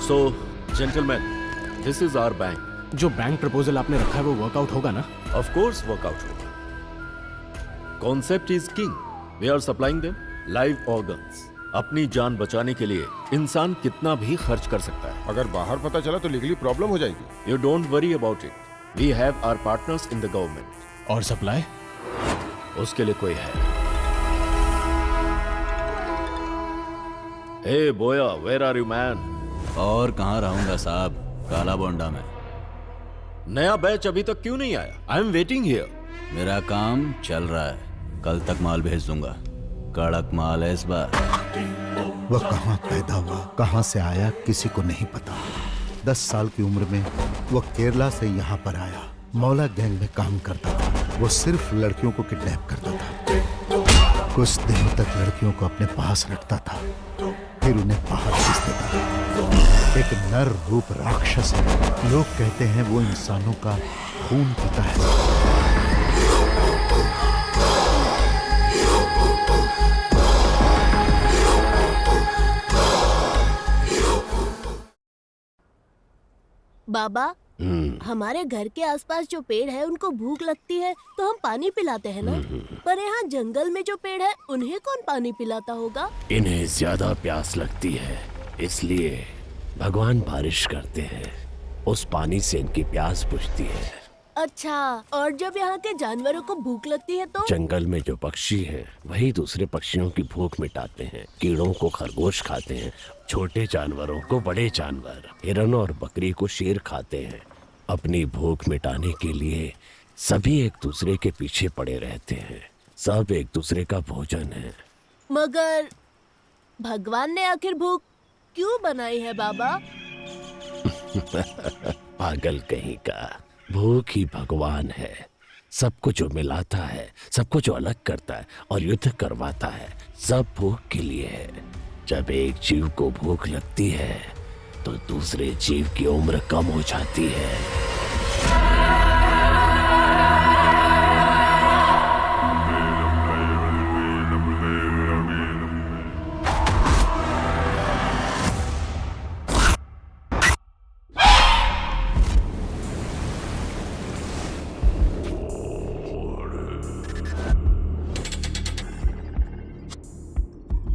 So gentleman, this is our bank. जो bank proposal आपने रखा है वो वर्कआउट होगा ना? ऑफ कोर्स वर्कआउट होगा. Concept is king. We are supplying them live organs. अपनी जान बचाने के लिए इंसान कितना भी खर्च कर सकता है. अगर बाहर पता चला तो लीगली प्रॉब्लम हो जाएगी. You don't worry about it. We have our partners in the government. और सप्लाई? उसके लिए कोई है. हे बोया, वेयर आर यू मैन? और कहाँ रहूंगा साहब, काला बोंडा में. नया बैच अभी तक क्यों नहीं आया? I am waiting here. मेरा काम चल रहा है, कल तक माल भेज दूंगा. कड़क माल है इस बार. वह कहाँ पैदा हुआ, कहाँ से आया, किसी को नहीं पता. 10 साल की उम्र में वह केरला से यहाँ पर आया. मौला गैंग में काम करता था. वो सिर्फ लड़कियों को किडनैप करता था. कुछ दिनों तक लड़कियों को अपने पास रखता था, फिर उन्हें बाहर भेज देता था. एक नर रूप राक्षस है. लोग कहते हैं वो इंसानों का खून पीता है. बाबा, हमारे घर के आसपास जो पेड़ है उनको भूख लगती है तो हम पानी पिलाते हैं ना, पर यहाँ जंगल में जो पेड़ है उन्हें कौन पानी पिलाता होगा? इन्हें ज्यादा प्यास लगती है, इसलिए भगवान बारिश करते हैं. उस पानी से इनकी प्यास बुझती है. अच्छा, और जब यहाँ के जानवरों को भूख लगती है तो? जंगल में जो पक्षी हैं, वही दूसरे पक्षियों की भूख मिटाते हैं. कीड़ों को खरगोश खाते हैं, छोटे जानवरों को बड़े जानवर, हिरन और बकरी को शेर खाते हैं. अपनी भूख मिटाने के लिए सभी एक दूसरे के पीछे पड़े रहते हैं. सब एक दूसरे का भोजन है. मगर भगवान ने आखिर भूख क्यों बनाई है बाबा? पागल कहीं का. भूख ही भगवान है. सबको जो मिलाता है, सबको जो अलग करता है और युद्ध करवाता है, सब भूख के लिए है. जब एक जीव को भूख लगती है तो दूसरे जीव की उम्र कम हो जाती है.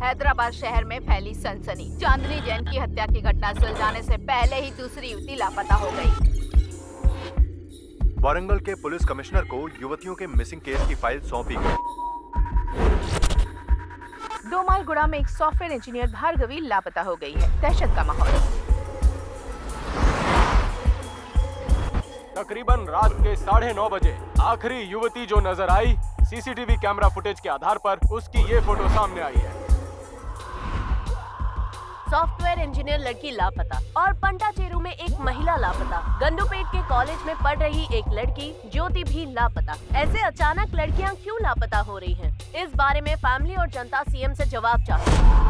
हैदराबाद शहर में फैली सनसनी. चांदनी जैन की हत्या की घटना सुलझाने से पहले ही दूसरी युवती लापता हो गई. वारंगल के पुलिस कमिश्नर को युवतियों के मिसिंग केस की फाइल सौंपी गई. दोमालगुड़ा में एक सॉफ्टवेयर इंजीनियर भार्गवी लापता हो गई है. दहशत का माहौल. तकरीबन रात के 9:30 बजे आखिरी युवती जो नजर आई, सीसीटीवी कैमरा फुटेज के आधार पर उसकी ये फोटो सामने आई है. सॉफ्टवेयर इंजीनियर लड़की लापता और पंटाचेरू में एक महिला लापता. गंडूपेट के कॉलेज में पढ़ रही एक लड़की ज्योति भी लापता. ऐसे अचानक लड़कियां क्यों लापता हो रही हैं? इस बारे में फैमिली और जनता सीएम से जवाब चाहती है.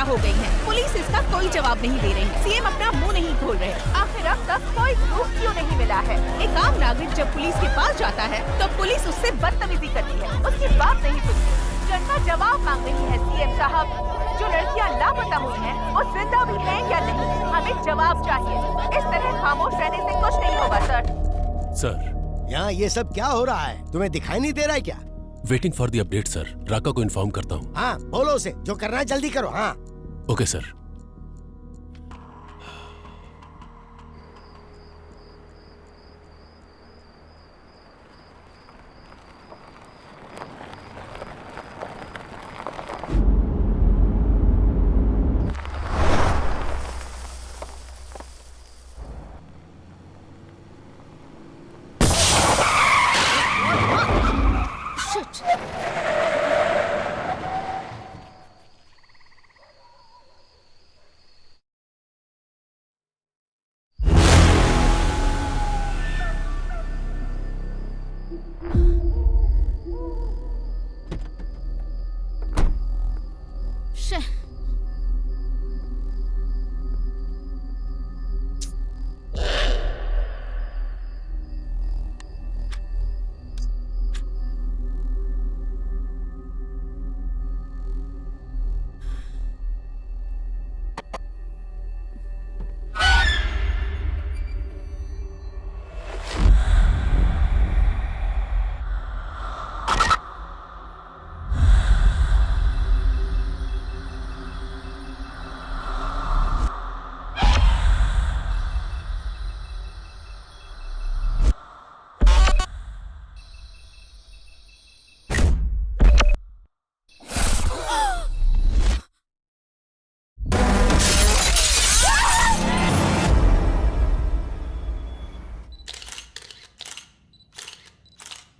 हो गई हैं. पुलिस इसका कोई जवाब नहीं दे रही. सीएम अपना मुंह नहीं खोल रहे. आखिर अब तक कोई प्रूफ क्यों नहीं मिला है? एक आम नागरिक जब पुलिस के पास जाता है तो पुलिस उससे बदतमीजी करती है, उसकी बात नहीं सुनती. जनता जवाब मांग रही है. सीएम साहब, जो लड़कियां लापता हुई हैं, वो जिंदा भी हैं या नहीं? हमें जवाब चाहिए. इस तरह खामोश रहने से कुछ नहीं होगा सर. सर, यहाँ ये सब क्या हो रहा है? तुम्हें दिखाई नहीं दे रहा है क्या? Waiting for the update sir. Raka को इन्फॉर्म करता हूँ. हाँ, बोलो उसे, जो करना है जल्दी करो. हाँ, ओके सर.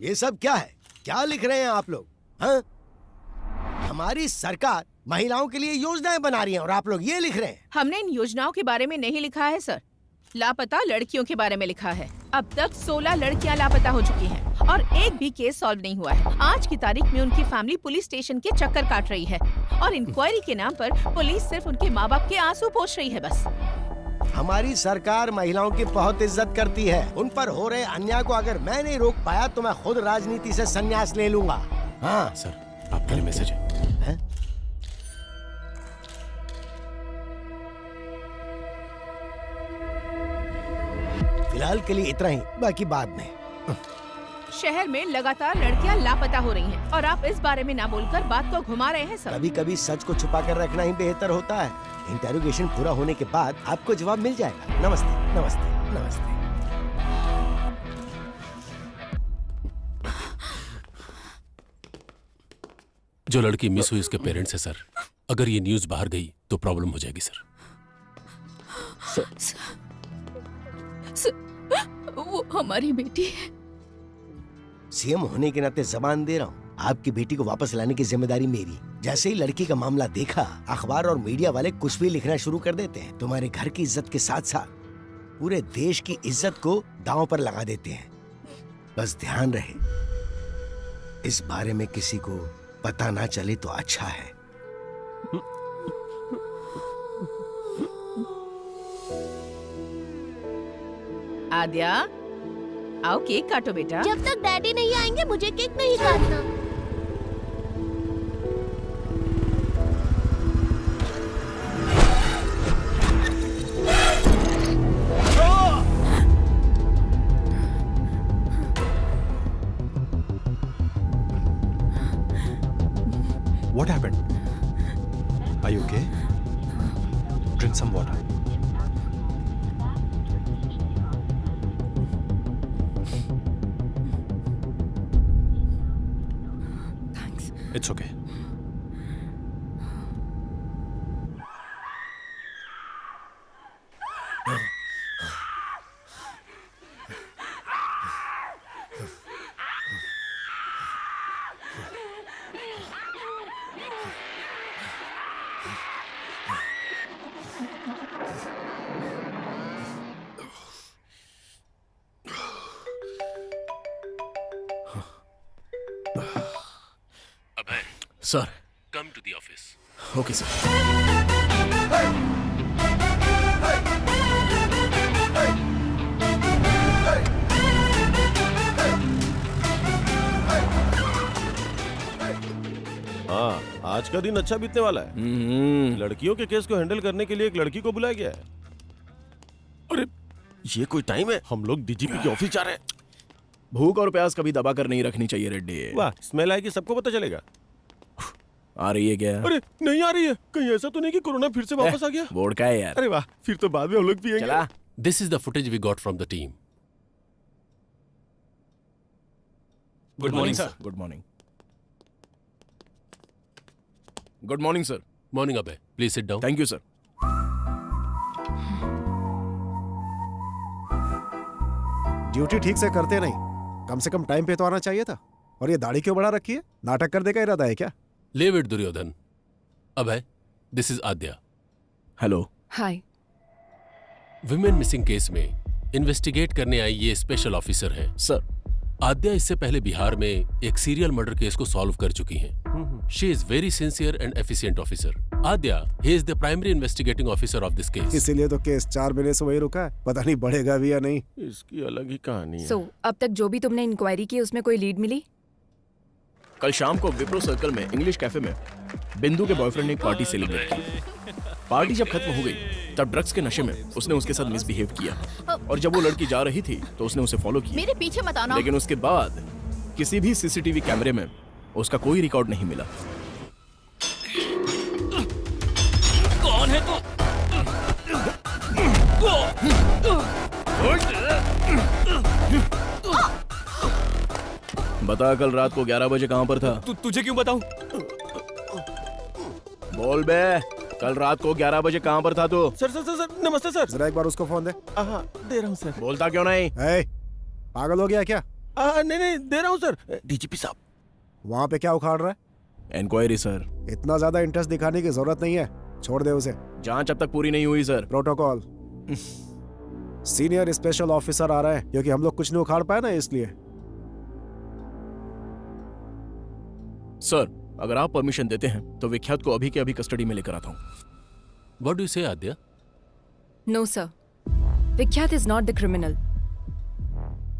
ये सब क्या है? क्या लिख रहे हैं आप लोग? हाँ? हमारी सरकार महिलाओं के लिए योजनाएं बना रही है और आप लोग ये लिख रहे हैं। हमने इन योजनाओं के बारे में नहीं लिखा है सर, लापता लड़कियों के बारे में लिखा है। अब तक 16 लड़कियां लापता हो चुकी हैं और एक भी केस सॉल्व नहीं हुआ है। आज की तारीख में उनकी फैमिली पुलिस स्टेशन के चक्कर काट रही है और इंक्वायरी के नाम पर पुलिस सिर्फ उनके माँ बाप के आंसू पोंछ रही है बस। हमारी सरकार महिलाओं की बहुत इज्जत करती है। उन पर हो रहे अन्याय को अगर मैं नहीं रोक पाया तो मैं खुद राजनीति से संन्यास ले लूंगा। हाँ सर, आपके लिए मैसेज है। फिलहाल के लिए इतना ही, बाकी बाद में। शहर में लगातार लड़कियां लापता हो रही हैं और आप इस बारे में ना बोलकर बात को घुमा रहे हैं सर। कभी कभी सच को छुपा कर रखना ही बेहतर होता है। इंटेरोगेशन पूरा होने के बाद आपको जवाब मिल जाएगा। नमस्ते नमस्ते नमस्ते। जो लड़की मिस हुई उसके पेरेंट्स है सर। अगर ये न्यूज बाहर गई तो प्रॉब्लम हो जाएगी सर। वो हमारी बेटी है। सीएम होने के नाते जबान दे रहा हूँ, आपकी बेटी को वापस लाने की जिम्मेदारी मेरी। जैसे ही लड़की का मामला देखा, अखबार और मीडिया वाले कुछ भी लिखना शुरू कर देते हैं। तुम्हारे घर की इज्जत के साथ साथ पूरे देश की इज्जत को दांव पर लगा देते हैं। बस ध्यान रहे, इस बारे में किसी को पता ना चले तो अच्छा है। आद्या, आओ केक काटो बेटा। जब तक डैडी नहीं आएंगे मुझे केक नहीं काटना। What happened? Are you okay? Drink some water. Thanks. It's okay. Sir, come to the office. Okay sir. हाँ, आज का दिन अच्छा बीतने वाला है। लड़कियों के केस को हैंडल करने के लिए एक लड़की को बुलाया गया है। अरे ये कोई टाइम है? हम लोग डीजीपी के ऑफिस जा रहे हैं। भूख और प्यास कभी दबा कर नहीं रखनी चाहिए रेड्डी। वाह, स्मेल आएगी, सबको पता चलेगा। आ रही है क्या? अरे नहीं आ रही है। कहीं ऐसा तो नहीं कि कोरोना फिर से वापस आ गया? बोर्ड का है यार। अरे वाह, फिर तो बाद में हम लोग पिएंगे। चला। This is the footage we got from the team. Good morning sir. Good morning. Good morning sir. Morning अबे, please sit down. Thank you sir. Duty ठीक से करते नहीं, कम से कम टाइम पे तो आना चाहिए था। और ये दाढ़ी क्यों बढ़ा रखी है? नाटक करने का इरादा है क्या? Leave it Duryodhan. अबे, this is Aadya. Hello. Hi. Women missing case में इन्वेस्टिगेट करने आई ये स्पेशल ऑफिसर है। सर, आद्या इससे पहले बिहार में एक सीरियल मर्डर केस को सॉल्व कर चुकी हैं। She is very sincere and efficient officer. Aadya, he is the primary investigating officer of this case. इसीलिए तो केस 4 महीने से वही रुका है। पता नहीं बढ़ेगा भी या नहीं। इसकी अलग ही कहानी है। So, अब तक जो भी तुमने इंक्वायरी की उसमें कोई लीड मिली? कल शाम को विप्रो सर्कल में इंग्लिश कैफे में बिंदु के बॉयफ्रेंड ने एक पार्टी सेलिब्रेट की। पार्टी जब खत्म हो गई तब ड्रग्स के नशे में उसने उसके साथ मिसबिहेव किया और जब वो लड़की जा रही थी तो उसने उसे फॉलो किया। मेरे पीछे मत आना। लेकिन उसके बाद किसी भी सीसीटीवी कैमरे में उसका कोई रिकॉर्ड नहीं मिला। कौन है तू? बता, कल रात को 11 बजे कहां पर था? तुझे क्यों बताऊं? बोल बे, कल रात को 11 बजे कहां पर था तू? सर सर सर सर, नमस्ते सर। जरा एक बार उसको फोन दे। हाँ, दे रहा हूँ सर। बोलता क्यों नहीं? पागल हो गया क्या? नहीं नहीं दे रहा हूँ सर। डीजीपी साहब। वहाँ पे क्या उखाड़ रहा है? Inquiry sir. इतना ज्यादा इंटरेस्ट दिखाने की जरूरत नहीं है, छोड़ दे उसे। जांच अब तक पूरी नहीं हुई sir. Protocol. Senior special officer आ रहा है, क्योंकि हम लोग कुछ नहीं उखाड़ पाए ना, इसलिए। सर अगर आप परमिशन देते हैं तो विख्यात को अभी के अभी कस्टडी में लेकर आता हूँ। व्हाट डू यू से आद्या? नो सर, विख्यात इज नॉट द क्रिमिनल।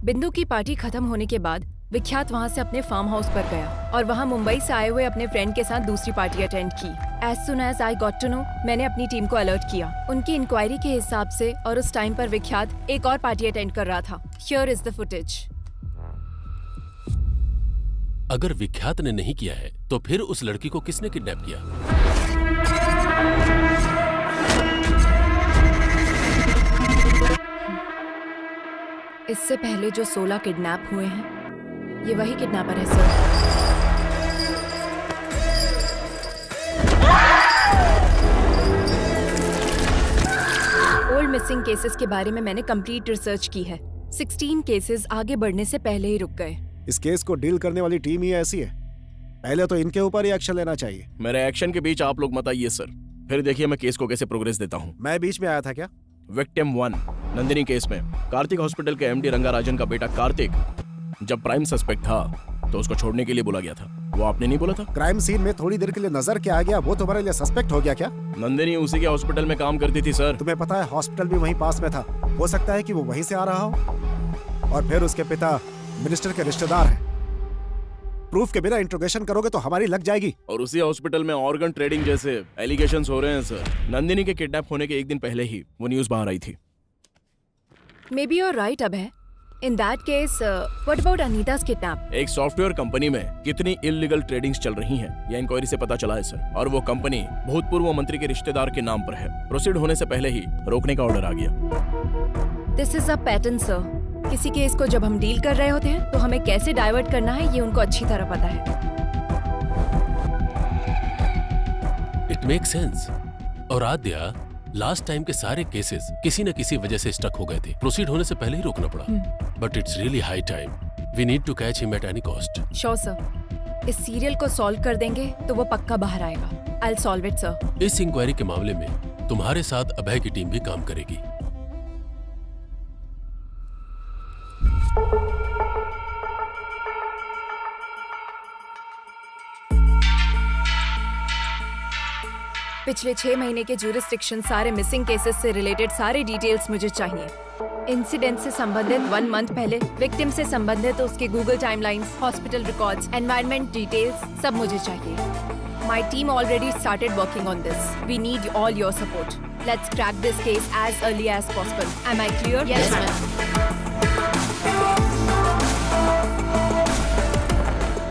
बिंदु की पार्टी खत्म होने के बाद विख्यात वहां से अपने फार्म हाउस पर गया और वहां मुंबई से आए हुए अपने फ्रेंड के साथ दूसरी पार्टी अटेंड की। As soon as I got to know, मैंने अपनी टीम को अलर्ट किया। उनकी इंक्वायरी के हिसाब से और उस टाइम पर विख्यात एक और पार्टी अटेंड कर रहा था। Here is the footage. अगर विख्यात ने नहीं किया है तो फिर उस लड़की को किसने किडनैप किया? इससे पहले जो 16 किडनैप हुए हैं, ये वही किडनैपर है सर। ओल्ड मिसिंग केसेस के बारे में मैंने कंप्लीट रिसर्च की है। 16 केसेस आगे बढ़ने से पहले ही रुक गए। इस केस को डील करने वाली टीम ही ऐसी है, पहले तो इनके ऊपर ही एक्शन लेना चाहिए। मेरे एक्शन के बीच आप लोग मत आइए सर, फिर देखिए मैं केस को कैसे प्रोग्रेस देता हूँ। मैं बीच में आया था क्या? विक्टिम 1 नंदिनी केस में कार्तिक हॉस्पिटल के एमडी रंगाराजन का बेटा कार्तिक जब प्राइम सस्पेक्ट था तो उसको छोड़ने के लिए बोला गया था। वो आपने नहीं बोला था? क्राइम सीन में थोड़ी देर के लिए नजर के आ गया, वो तुम्हारे लिए सस्पेक्ट हो गया क्या? नंदिनी उसी के हॉस्पिटल में काम करती थी सर। तुम्हें पता है हॉस्पिटल भी वहीं पास में था, हो सकता है कि वो वहीं से आ रहा हो। और फिर उसके पिता मिनिस्टर के रिश्तेदार हैं। प्रूफ के बिना इंट्रोगेशन करोगे तो हमारी लग जाएगी। और उसी हॉस्पिटल में ऑर्गन ट्रेडिंग जैसे एलिगेशंस हो रहे हैं सर। नंदिनी के किडनैप होने के एक दिन पहले ही वो न्यूज बाहर आई थी। May be your right Abhay. In that case, what about Anita's kidnap? एक सॉफ्टवेयर कंपनी में कितनी इल्लीगल ट्रेडिंग्स चल रही हैं, यह इंक्वायरी से पता चला है सर। और वो कंपनी भूतपूर्व मंत्री के रिश्तेदार के नाम पर है। प्रोसीड होने से पहले ही रोकने का ऑर्डर आ गया। This is a pattern, sir. किसी केस को जब हम डील कर रहे होते हैं तो हमें कैसे डाइवर्ट करना है ये उनको अच्छी तरह पता है। It make sense. और आद्या, लास्ट टाइम के सारे केसेस किसी न किसी वजह से स्टक हो गए थे। प्रोसीड होने से पहले ही रोकना पड़ा। But it's really high time. We need to catch him at any cost. Sure sir. इस सीरियल को सॉल्व कर देंगे तो वो पक्का बाहर आएगा। I will solve it sir. इस इंक्वायरी के मामले में तुम्हारे साथ अभय की टीम भी काम करेगी। पिछले 6 महीने के ज्यूरिसडिक्शन, सारे मिसिंग केसेस से रिलेटेड सारे डिटेल्स मुझे चाहिए। इंसिडेंट से संबंधित 1 मंथ पहले, विक्टिम से संबंधित उसके Google timelines, hospital records, environment details सब मुझे चाहिए। My team already started working on this. We need all your support. Let's crack this case as early as possible. Am I clear? Yes ma'am.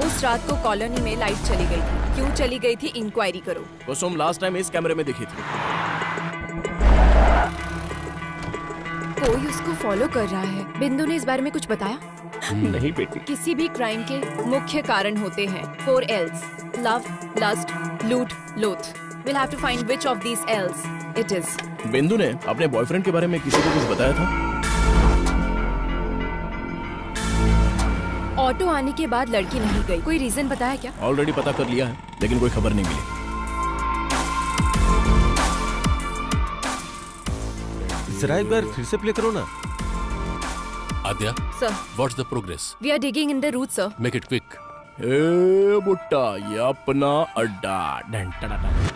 उस रात को colony में light चली गई थी। क्यों चली गई थी, इंक्वायरी करो। कुसुम लास्ट टाइम इस कैमरे में दिखी थी। कोई उसको फॉलो कर रहा है। बिंदु ने इस बारे में कुछ बताया? नहीं बेटी। किसी भी क्राइम के मुख्य कारण होते हैं 4 L's: लव, लस्ट, लूट, लोथ। We'll have to find which of these L's it is. बिंदु ने अपने बॉयफ्रेंड के बारे में किसी को कुछ बताया था? ऑटो आने के बाद लड़की नहीं गई। कोई रीजन बताया क्या? ऑलरेडी पता कर लिया है, लेकिन कोई खबर नहीं मिली। जरा एक बार फिर से प्ले करो ना। Aadya, sir, what's the progress? We are digging in the root sir. Make it quick. ए बुट्टा, ये अपना अड्डा। डन टडा डन।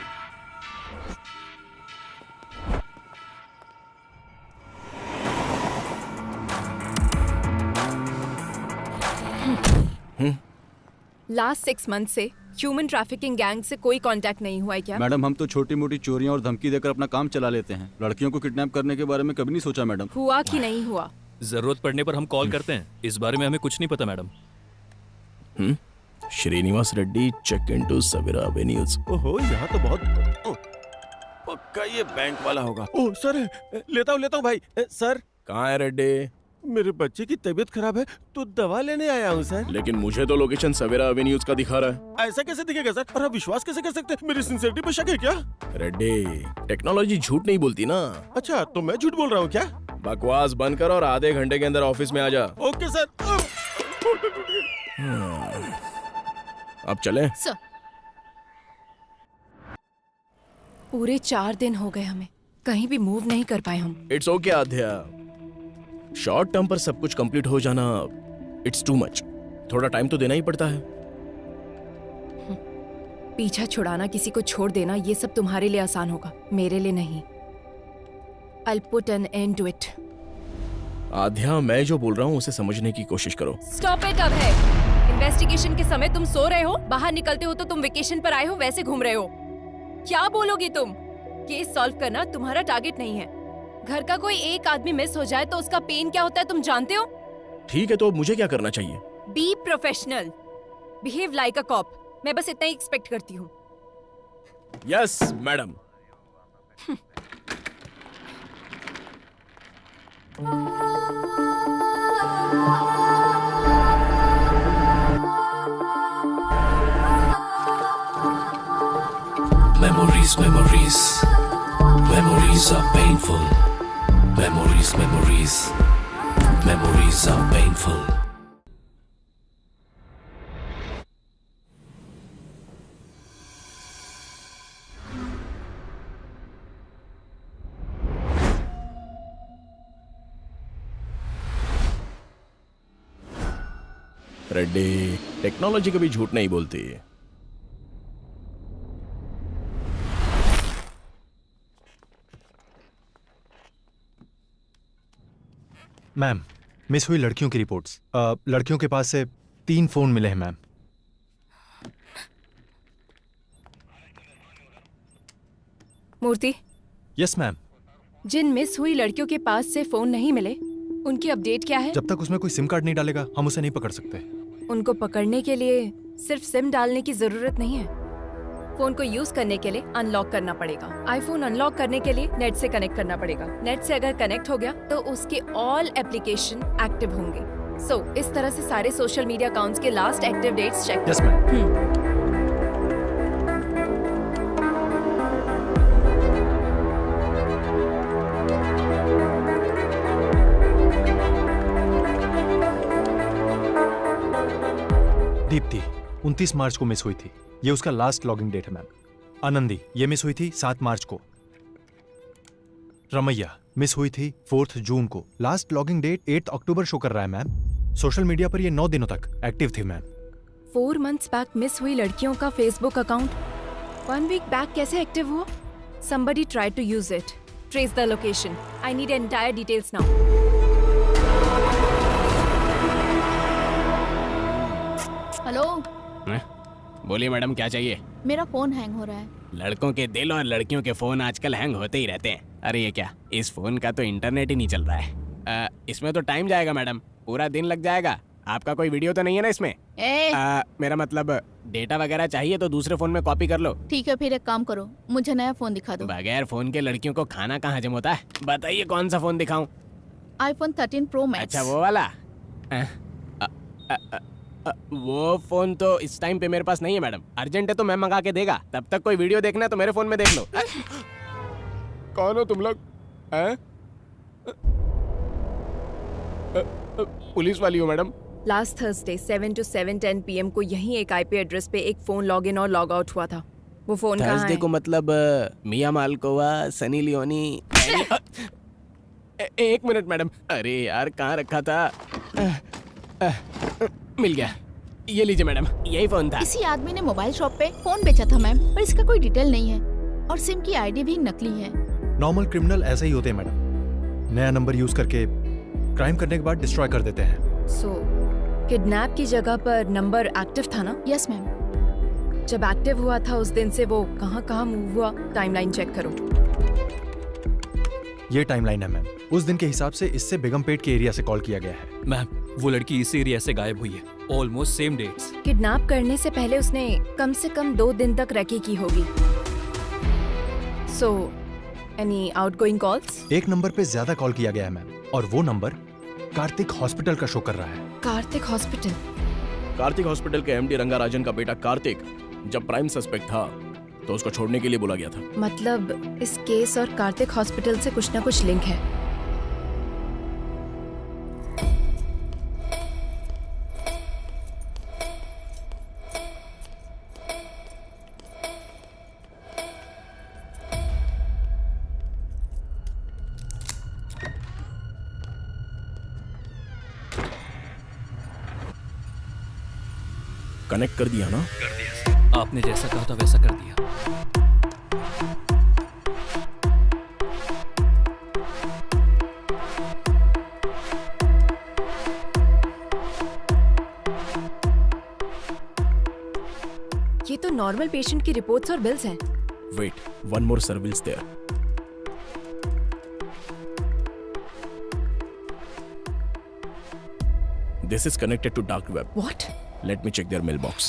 लास्ट 6 मंथ से ह्यूमन ट्रैफिकिंग गैंग से कोई कांटेक्ट नहीं हुआ है क्या? मैडम, हम तो छोटी मोटी चोरियां और धमकी देकर अपना काम चला लेते हैं। लड़कियों को किडनैप करने के बारे में कभी नहीं सोचा मैडम। हुआ कि नहीं हुआ? जरूरत पड़ने पर हम कॉल करते हैं। इस बारे में हमें कुछ नहीं पता madam. Srinivas Reddy, check into Savera avenues. ओहो, यहाँ तो बहुत पक्का ये बैंक वाला होगा। ओह सर, लेता हूँ भाई। सर, कहाँ है रेड्डी? मेरे बच्चे की तबीयत खराब है तो दवा लेने आया हूँ सर। लेकिन मुझे तो लोकेशन सवेरा एवेन्यूज का दिखा रहा है। ऐसा कैसे दिखेगा सर? और आप विश्वास कैसे कर सकते हैं? मेरी सिंसियरिटी पे शक है क्या? रेड्डी, टेक्नोलॉजी झूठ नहीं बोलती ना। अच्छा, तो मैं झूठ बोल रहा हूँ क्या? बकवास बंद कर और आधे घंटे के अंदर ऑफिस में आ जा। Okay sir. अब चलें? सर पूरे 4 दिन हो गए हमें, कहीं भी मूव नहीं कर पाए हम। It's okay Aadhya, short term पर सब कुछ कंप्लीट हो जाना इट्स टू मच। थोड़ा टाइम तो देना ही पड़ता है। पीछा छुड़ाना, किसी को छोड़ देना, ये सब तुम्हारे लिए आसान होगा, मेरे लिए नहीं। I'll put an end to it. आध्या, मैं जो बोल रहा हूँ उसे समझने की कोशिश करो। Stop it अब है। इन्वेस्टिगेशन के समय तुम सो रहे हो, बाहर निकलते हो तो तुम वेकेशन पर आए हो वैसे घूम रहे हो। क्या बोलोगी तुम? केस सॉल्व करना तुम्हारा टारगेट नहीं है। घर का कोई एक आदमी मिस हो जाए तो उसका पेन क्या होता है तुम जानते हो? ठीक है, तो मुझे क्या करना चाहिए? Be professional, behave like a cop. मैं बस इतना ही एक्सपेक्ट करती हूँ। Yes madam. Memories, memories, memories are painful. Memories, memories, memories are painful. Reddy, technology कभी झूठ नहीं बोलती। मैम, मिस हुई लड़कियों की रिपोर्ट्स। लड़कियों के पास से 3 फोन मिले हैं मैम। मूर्ति। Yes ma'am. जिन मिस हुई लड़कियों के पास से फोन नहीं मिले, उनकी अपडेट क्या है? जब तक उसमें कोई सिम कार्ड नहीं डालेगा हम उसे नहीं पकड़ सकते। उनको पकड़ने के लिए सिर्फ सिम डालने की जरूरत नहीं है। फोन को यूज करने के लिए अनलॉक करना पड़ेगा। आईफोन अनलॉक करने के लिए नेट से कनेक्ट करना पड़ेगा। नेट से अगर कनेक्ट हो गया तो उसके ऑल एप्लीकेशन एक्टिव होंगे। सो इस तरह से सारे सोशल मीडिया अकाउंट्स के last active dates check. Yes ma'am. Deepti 29 March को मिस हुई थी, ये उसका लास्ट लॉगिंग डेट है मैम। आनंदी, ये मिस हुई थी 7 मार्च को। रमैया मिस हुई थी 4 जून को, लास्ट लॉगिंग डेट 8 अक्टूबर शो कर रहा है मैम। सोशल मीडिया पर ये 9 दिनों तक एक्टिव थी मैम। 4 मंथ्स बैक मिस हुई लड़कियों का फेसबुक अकाउंट 1 वीक बैक कैसे एक्टिव हुआ? Somebody tried to use it. Trace the location. I need entire details now. Hello. बोलिए मैडम, क्या चाहिए? मेरा फोन हैंग हो रहा है। लड़कों के दिल और लड़कियों के फोन आजकल हैंग होते ही रहते हैं। अरे ये क्या, इस फोन का तो इंटरनेट ही नहीं चल रहा है। इसमें तो टाइम जाएगा मैडम, पूरा दिन लग जाएगा। आपका कोई वीडियो तो नहीं है ना इसमें? मेरा मतलब डेटा वगैरह चाहिए तो दूसरे फोन में कॉपी कर लो। ठीक है, फिर एक काम करो, मुझे नया फोन दिखा दो। बगैर फोन के लड़कियों को खाना कहाँ हजम होता है? बताइए कौन सा फोन दिखाऊं? IPhone 13 pro max. अच्छा वो वाला? वो फोन तो इस टाइम पे मेरे पास नहीं है मैडम। अर्जेंट है तो मैं मंगा के देगा। तब तक कोई वीडियो देखना है तो मेरे फोन में देख लो। कौन हो तुम लोग? पुलिस वाली हो madam? Last Thursday 7 to 7:10 PM को यही एक IP एड्रेस पे एक फोन लॉग इन और लॉग आउट हुआ था। वो फोन कहाँ है? थर्सडे को मतलब मिया मालकोवा, सनी लियोनी। एक मिनट मैडम। अरे यार कहाँ रखा था? मिल गया, ये लीजिए मैडम, यही फोन था। किसी आदमी ने मोबाइल शॉप पे फोन बेचा था मैम, पर इसका कोई डिटेल नहीं है और सिम की आईडी भी नकली है। नॉर्मल क्रिमिनल ऐसे ही होते हैं मैडम, नया नंबर यूज करके क्राइम करने के बाद डिस्ट्रॉय कर देते हैं। सो किडनैप की जगह पर नंबर एक्टिव था ना? Yes ma'am. जब एक्टिव हुआ था उस दिन से वो कहाँ मूव हुआ, टाइमलाइन चेक करो। ये टाइमलाइन है मैम, उस दिन के हिसाब से इससे बेगमपेट के एरिया से कॉल किया गया है। मैम वो लड़की इस एरिया से गायब हुई है, ऑलमोस्ट सेम डेट्स। किडनैप करने से पहले उसने कम से कम 2 दिन तक रैकी की होगी। So any outgoing calls? एक नंबर पे ज्यादा कॉल किया गया है मैम, और वो नंबर कार्तिक हॉस्पिटल का शो कर रहा है। कार्तिक हॉस्पिटल? कार्तिक हॉस्पिटल के MD रंगाराजन का बेटा कार्तिक जब प्राइम सस्पेक्ट था तो उसको छोड़ने के लिए बोला गया था। मतलब इस केस और कार्तिक हॉस्पिटल से कुछ ना कुछ लिंक है। कनेक्ट कर दिया ना? कर दिया। आपने जैसा कहा था वैसा कर दिया। ये तो नॉर्मल पेशेंट की रिपोर्ट्स और बिल्स हैं। Wait, one more surveillance there. This is connected to dark web. What? Let me check their mailbox.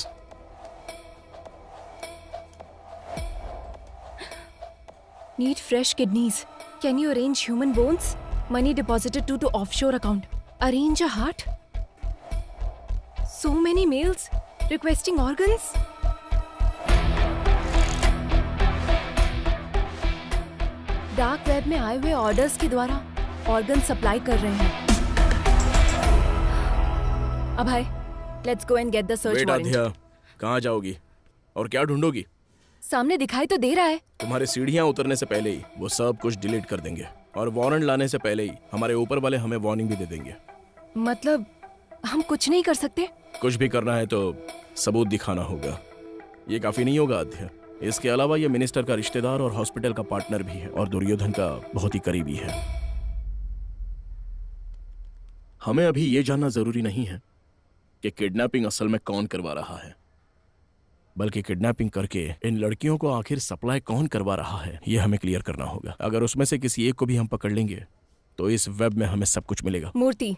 Need fresh kidneys. Can you arrange human bones? Money deposited to offshore account. Arrange a heart? So many mails requesting organs. Dark web में आए हुए orders के द्वारा organ supply कर रहे हैं। Abhay, let's go and get the search wait warrant. Aadhya, कहाँ जाओगी और क्या ढूंढोगी? सामने दिखाई तो दे रहा है। तुम्हारे सीढ़ियाँ उतरने से पहले ही वो सब कुछ डिलीट कर देंगे और वारंट लाने से पहले ही हमारे ऊपर वाले हमें वार्निंग भी दे देंगे। मतलब हम कुछ नहीं कर सकते? कुछ भी करना है तो सबूत दिखाना होगा। ये काफी नहीं होगा आध्या। इसके अलावा ये मिनिस्टर का रिश्तेदार और हॉस्पिटल का पार्टनर भी है और दुर्योधन का बहुत ही करीबी है। हमें अभी ये जानना जरूरी नहीं है कि किडनैपिंग असल में कौन करवा रहा है, बल्कि किडनैपिंग करके इन लड़कियों को आखिर सप्लाई कौन करवा रहा है ये हमें क्लियर करना होगा। अगर उसमें से किसी एक को भी हम पकड़ लेंगे तो इस वेब में हमें सब कुछ मिलेगा। मूर्ति,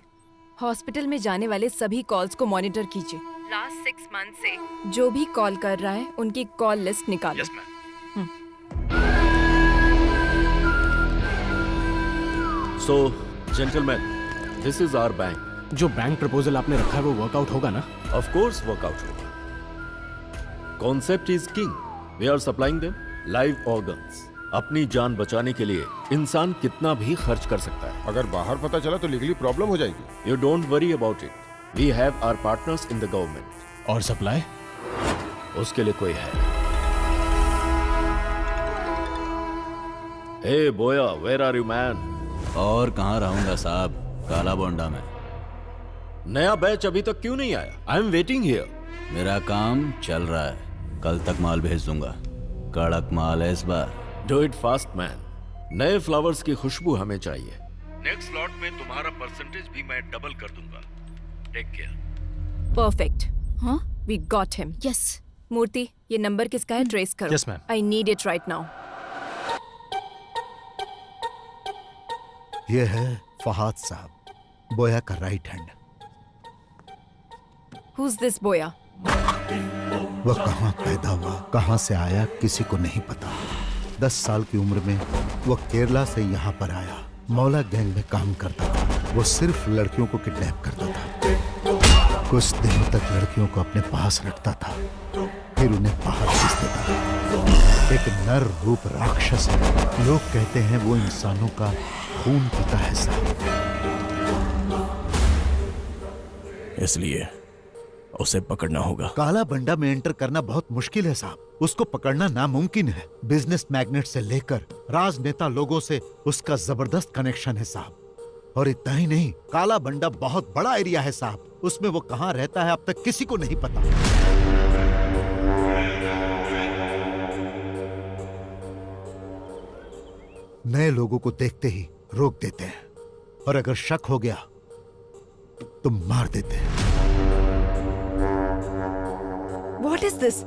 हॉस्पिटल में जाने वाले सभी कॉल्स को मॉनिटर कीजिए। लास्ट 6 मंथ से जो भी कॉल कर रहा है उनकी कॉल लिस्ट निकालो। Yes, ma'am. So, gentlemen, this is our bank. जो बैंक प्रपोजल आपने रखा है वो वर्कआउट होगा ना? Of course, workout होगा. Concept is king. We are supplying them live organs. अपनी जान बचाने के लिए इंसान कितना भी खर्च कर सकता है। अगर बाहर पता चला तो लीगली प्रॉब्लम हो जाएगी। You don't worry about it. We have our partners in the government. और सप्लाई? उसके लिए कोई है। Hey boya, where are you man? और कहाँ रहूंगा साहब, काला बोंडा में। नया बैच अभी तक क्यों नहीं आया? I am waiting here. मेरा काम चल रहा है, कल तक माल भेज दूंगा। कड़क माल है इस बार। Do it fast man. नए फ्लावर्स की खुशबू हमें चाहिए। नेक्स्ट लॉट में तुम्हारा परसेंटेज भी मैं डबल कर दूंगा। Take care. परफेक्ट। हाँ? We got him. Yes. Murthy, ये नंबर किसका है? ट्रेस करो। Yes, ma'am. I need it right now. ये है फहाद साहब, बोया का राइट हैंड। Who's this बोया? वह कहाँ पैदा हुआ, कहाँ से आया, किसी को नहीं पता। 10 साल की उम्र में वह केरला से यहाँ पर आया। मौला गैंग में काम करता था। वो सिर्फ लड़कियों को किडनैप करता था। कुछ दिनों तक लड़कियों को अपने पास रखता था, फिर उन्हें बाहर भेज देता था। एक नर रूप राक्षस है। लोग कहते हैं वो इंसानों का खून पीता है साहब। इसलिए उसे पकड़ना होगा। काला बंडा में एंटर करना बहुत मुश्किल है साहब। उसको पकड़ना नामुमकिन है। बिजनेस मैग्नेट से लेकर राजनेता लोगों से उसका जबरदस्त कनेक्शन है साहब। और इतना ही नहीं, काला बंडा बहुत बड़ा एरिया है साहब। उसमें वो कहाँ रहता है अब तक किसी को नहीं पता। नए लोगों को देखते ही रोक देते हैं और अगर शक हो गया तो मार देते हैं। What is this?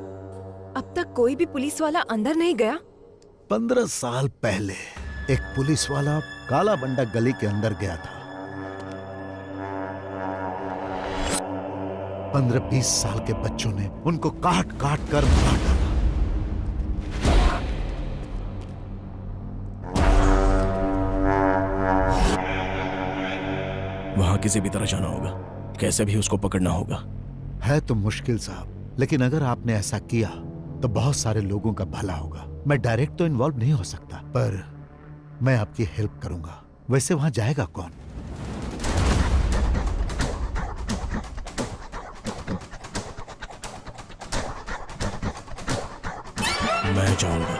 अब तक कोई भी पुलिस वाला अंदर नहीं गया? 15 साल पहले एक पुलिस वाला काला बंडा गली के अंदर गया था। 15-20 साल के बच्चों ने उनको काट काट कर मार डाला। वहां किसी भी तरह जाना होगा, कैसे भी उसको पकड़ना होगा। है तो मुश्किल साहब, लेकिन अगर आपने ऐसा किया तो बहुत सारे लोगों का भला होगा। मैं डायरेक्ट तो इन्वॉल्व नहीं हो सकता, पर मैं आपकी हेल्प करूंगा। वैसे वहां जाएगा कौन? मैं जाऊंगा।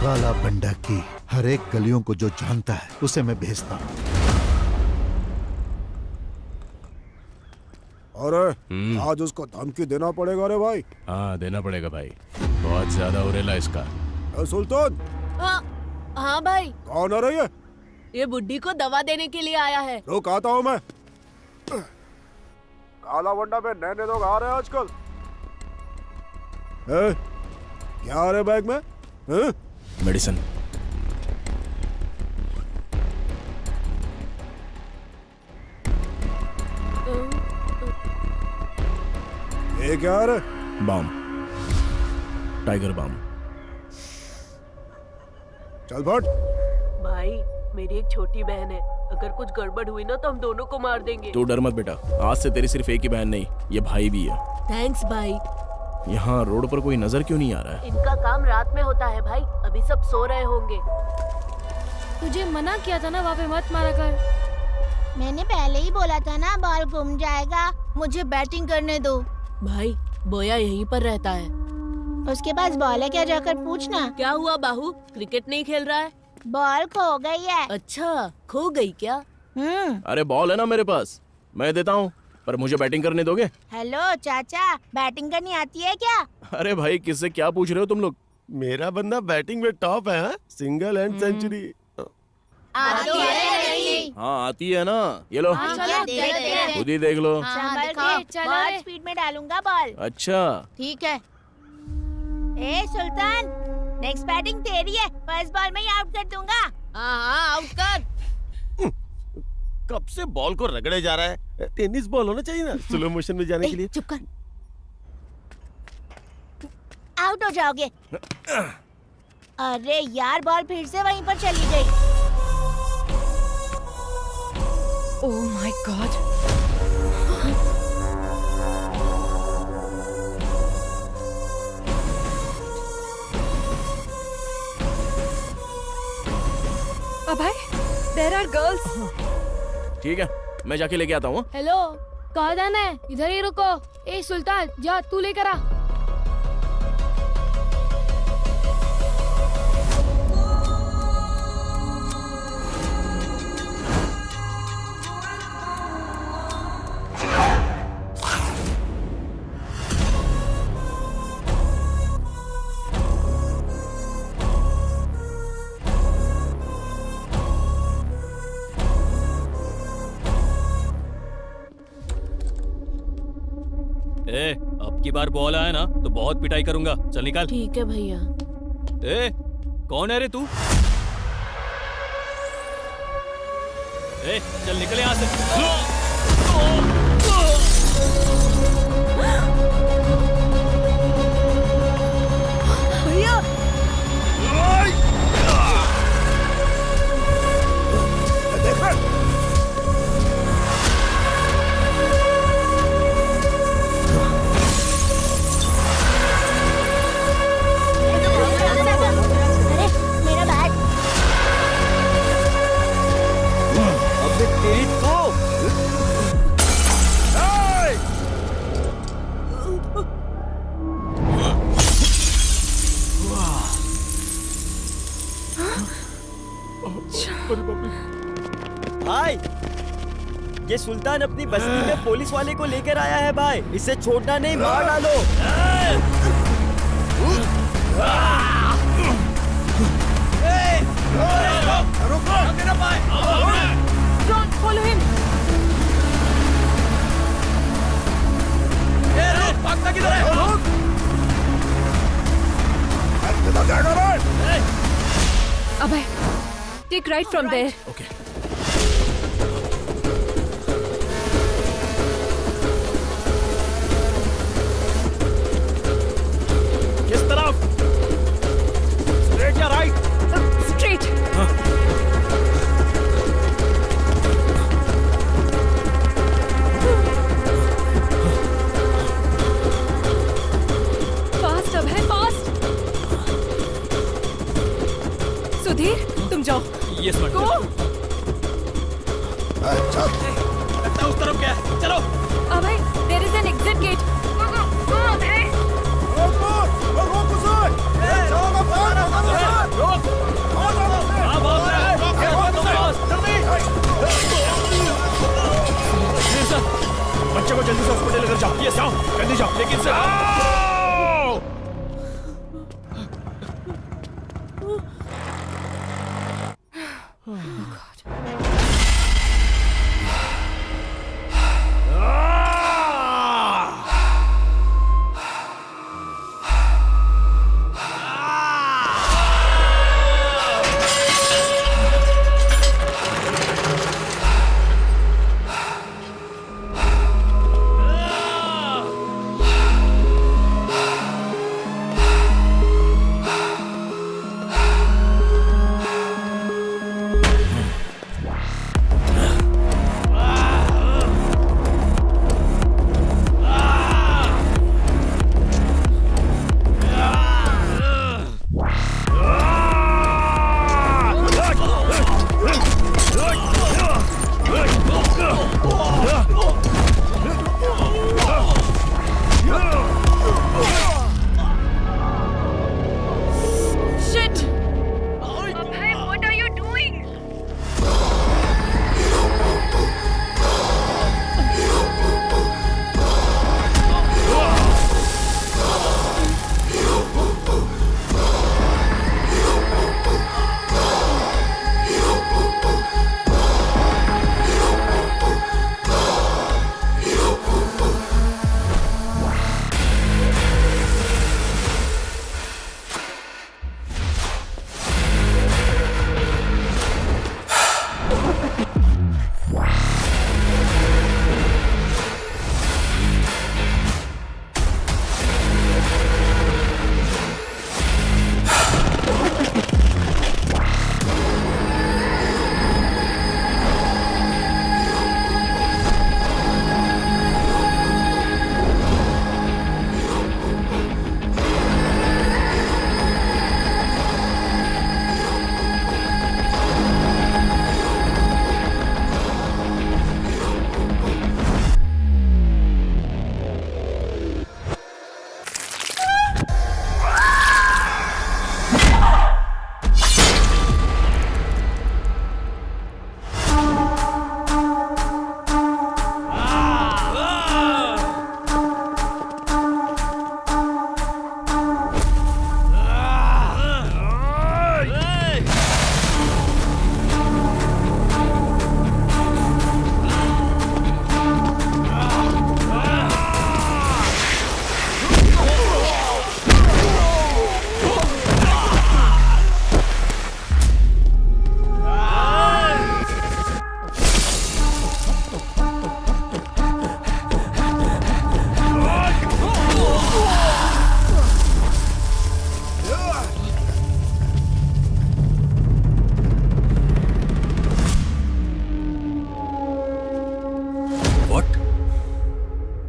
काला बंडा की हर एक गलियों को जो जानता है उसे मैं भेजता हूं। अरे आज उसको धमकी देना पड़ेगा रे भाई। हाँ देना पड़ेगा भाई, बहुत ज्यादा उरेला इसका। ए सुल्तान। हाँ भाई। कौन आ रही है? ये बुड्ढी को दवा देने के लिए आया है। रुक आता हूँ मैं। काला वंडा में नए लोग आ रहे हैं आजकल। क्या आ रहे बैग में? मेडिसिन। ये क्या आ रहा? बम, टाइगर बम। चल फट। भाई मेरी एक छोटी बहन है, अगर कुछ गड़बड़ हुई ना तो हम दोनों को मार देंगे। तू डर मत बेटा, आज से तेरी सिर्फ एक ही बहन नहीं, ये भाई भी है। थैंक्स भाई। यहाँ रोड पर कोई नजर क्यों नहीं आ रहा है? इनका काम रात में होता है भाई, अभी सब सो रहे होंगे। तुझे मना किया था ना वहाँ पे मत मारा कर। मैंने पहले ही बोला था ना बॉल घूम जाएगा, मुझे बैटिंग करने दो। भाई बोया यहीं पर रहता है। उसके पास बॉल है क्या, जाकर पूछना। क्या हुआ बाहू, क्रिकेट नहीं खेल रहा है? बॉल खो गई है। अच्छा खो गई क्या? अरे बॉल है ना मेरे पास, मैं देता हूँ, पर मुझे बैटिंग करने दोगे? हेलो चाचा, बैटिंग करनी आती है क्या? अरे भाई किससे क्या पूछ रहे हो तुम लोग? मेरा बंदा बैटिंग में टॉप है, हाँ? Single and century. आती है नहीं? हाँ आती है ना, ये लो खुद ही देख लो। बहुत स्पीड में डालूंगा बॉल। अच्छा ठीक है। ए सुल्तान, नेक्स्ट बैटिंग तेरी है, फर्स्ट बॉल में ही आउट कर दूंगा। हाँ आउट कर। कब से बॉल को रगड़े जा रहा है, टेनिस बॉल होना चाहिए ना स्लो मोशन में जाने के लिए। चुप कर, आउट हो जाओगे। अरे यार बॉल फिर से वहीं पर चली गई। Oh my god. Abhay, there are girls. ठीक है, मैं जाके लेके आता हूँ। हेलो, कहाँ जाना है? इधर ही रुको। ए सुल्तान, जा तू लेकर आ। अब की बार बॉल आया ना तो बहुत पिटाई करूंगा। चल निकाल। ठीक है भैया। ए कौन है रे तू? ए चल निकल यहाँ से। भैया भाई, ये सुल्तान अपनी बस्ती में पुलिस वाले को लेकर आया है भाई, इसे छोड़ना नहीं, मार डालो। Don't follow him. भागता किधर है? अभय, take right from there. Okay. किस तरफ? स्ट्रेट या राइट? Straight. Fast अभय, fast. सुधीर, तुम जाओ। Yes madam. Go. लगता है उस तरफ क्या है, चलो। अभय, there is an exit gate. Go, go, go, अभय. बच्चे को जल्दी से हॉस्पिटल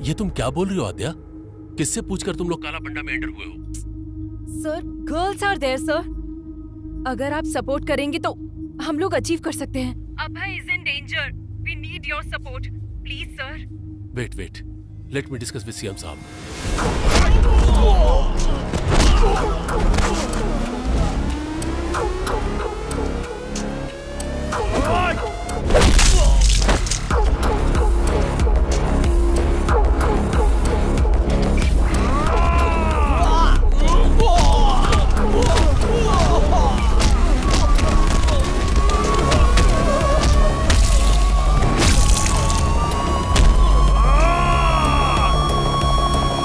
ये तुम क्या बोल रही हो आद्या? किससे पूछकर तुम लोग काला बंडा में एंटर हुए हो? Sir, girls are there sir. अगर आप सपोर्ट करेंगे तो हम लोग अचीव कर सकते हैं। Abhay is in danger. We need your support please sir. Wait wait, let me discuss with CM साहब।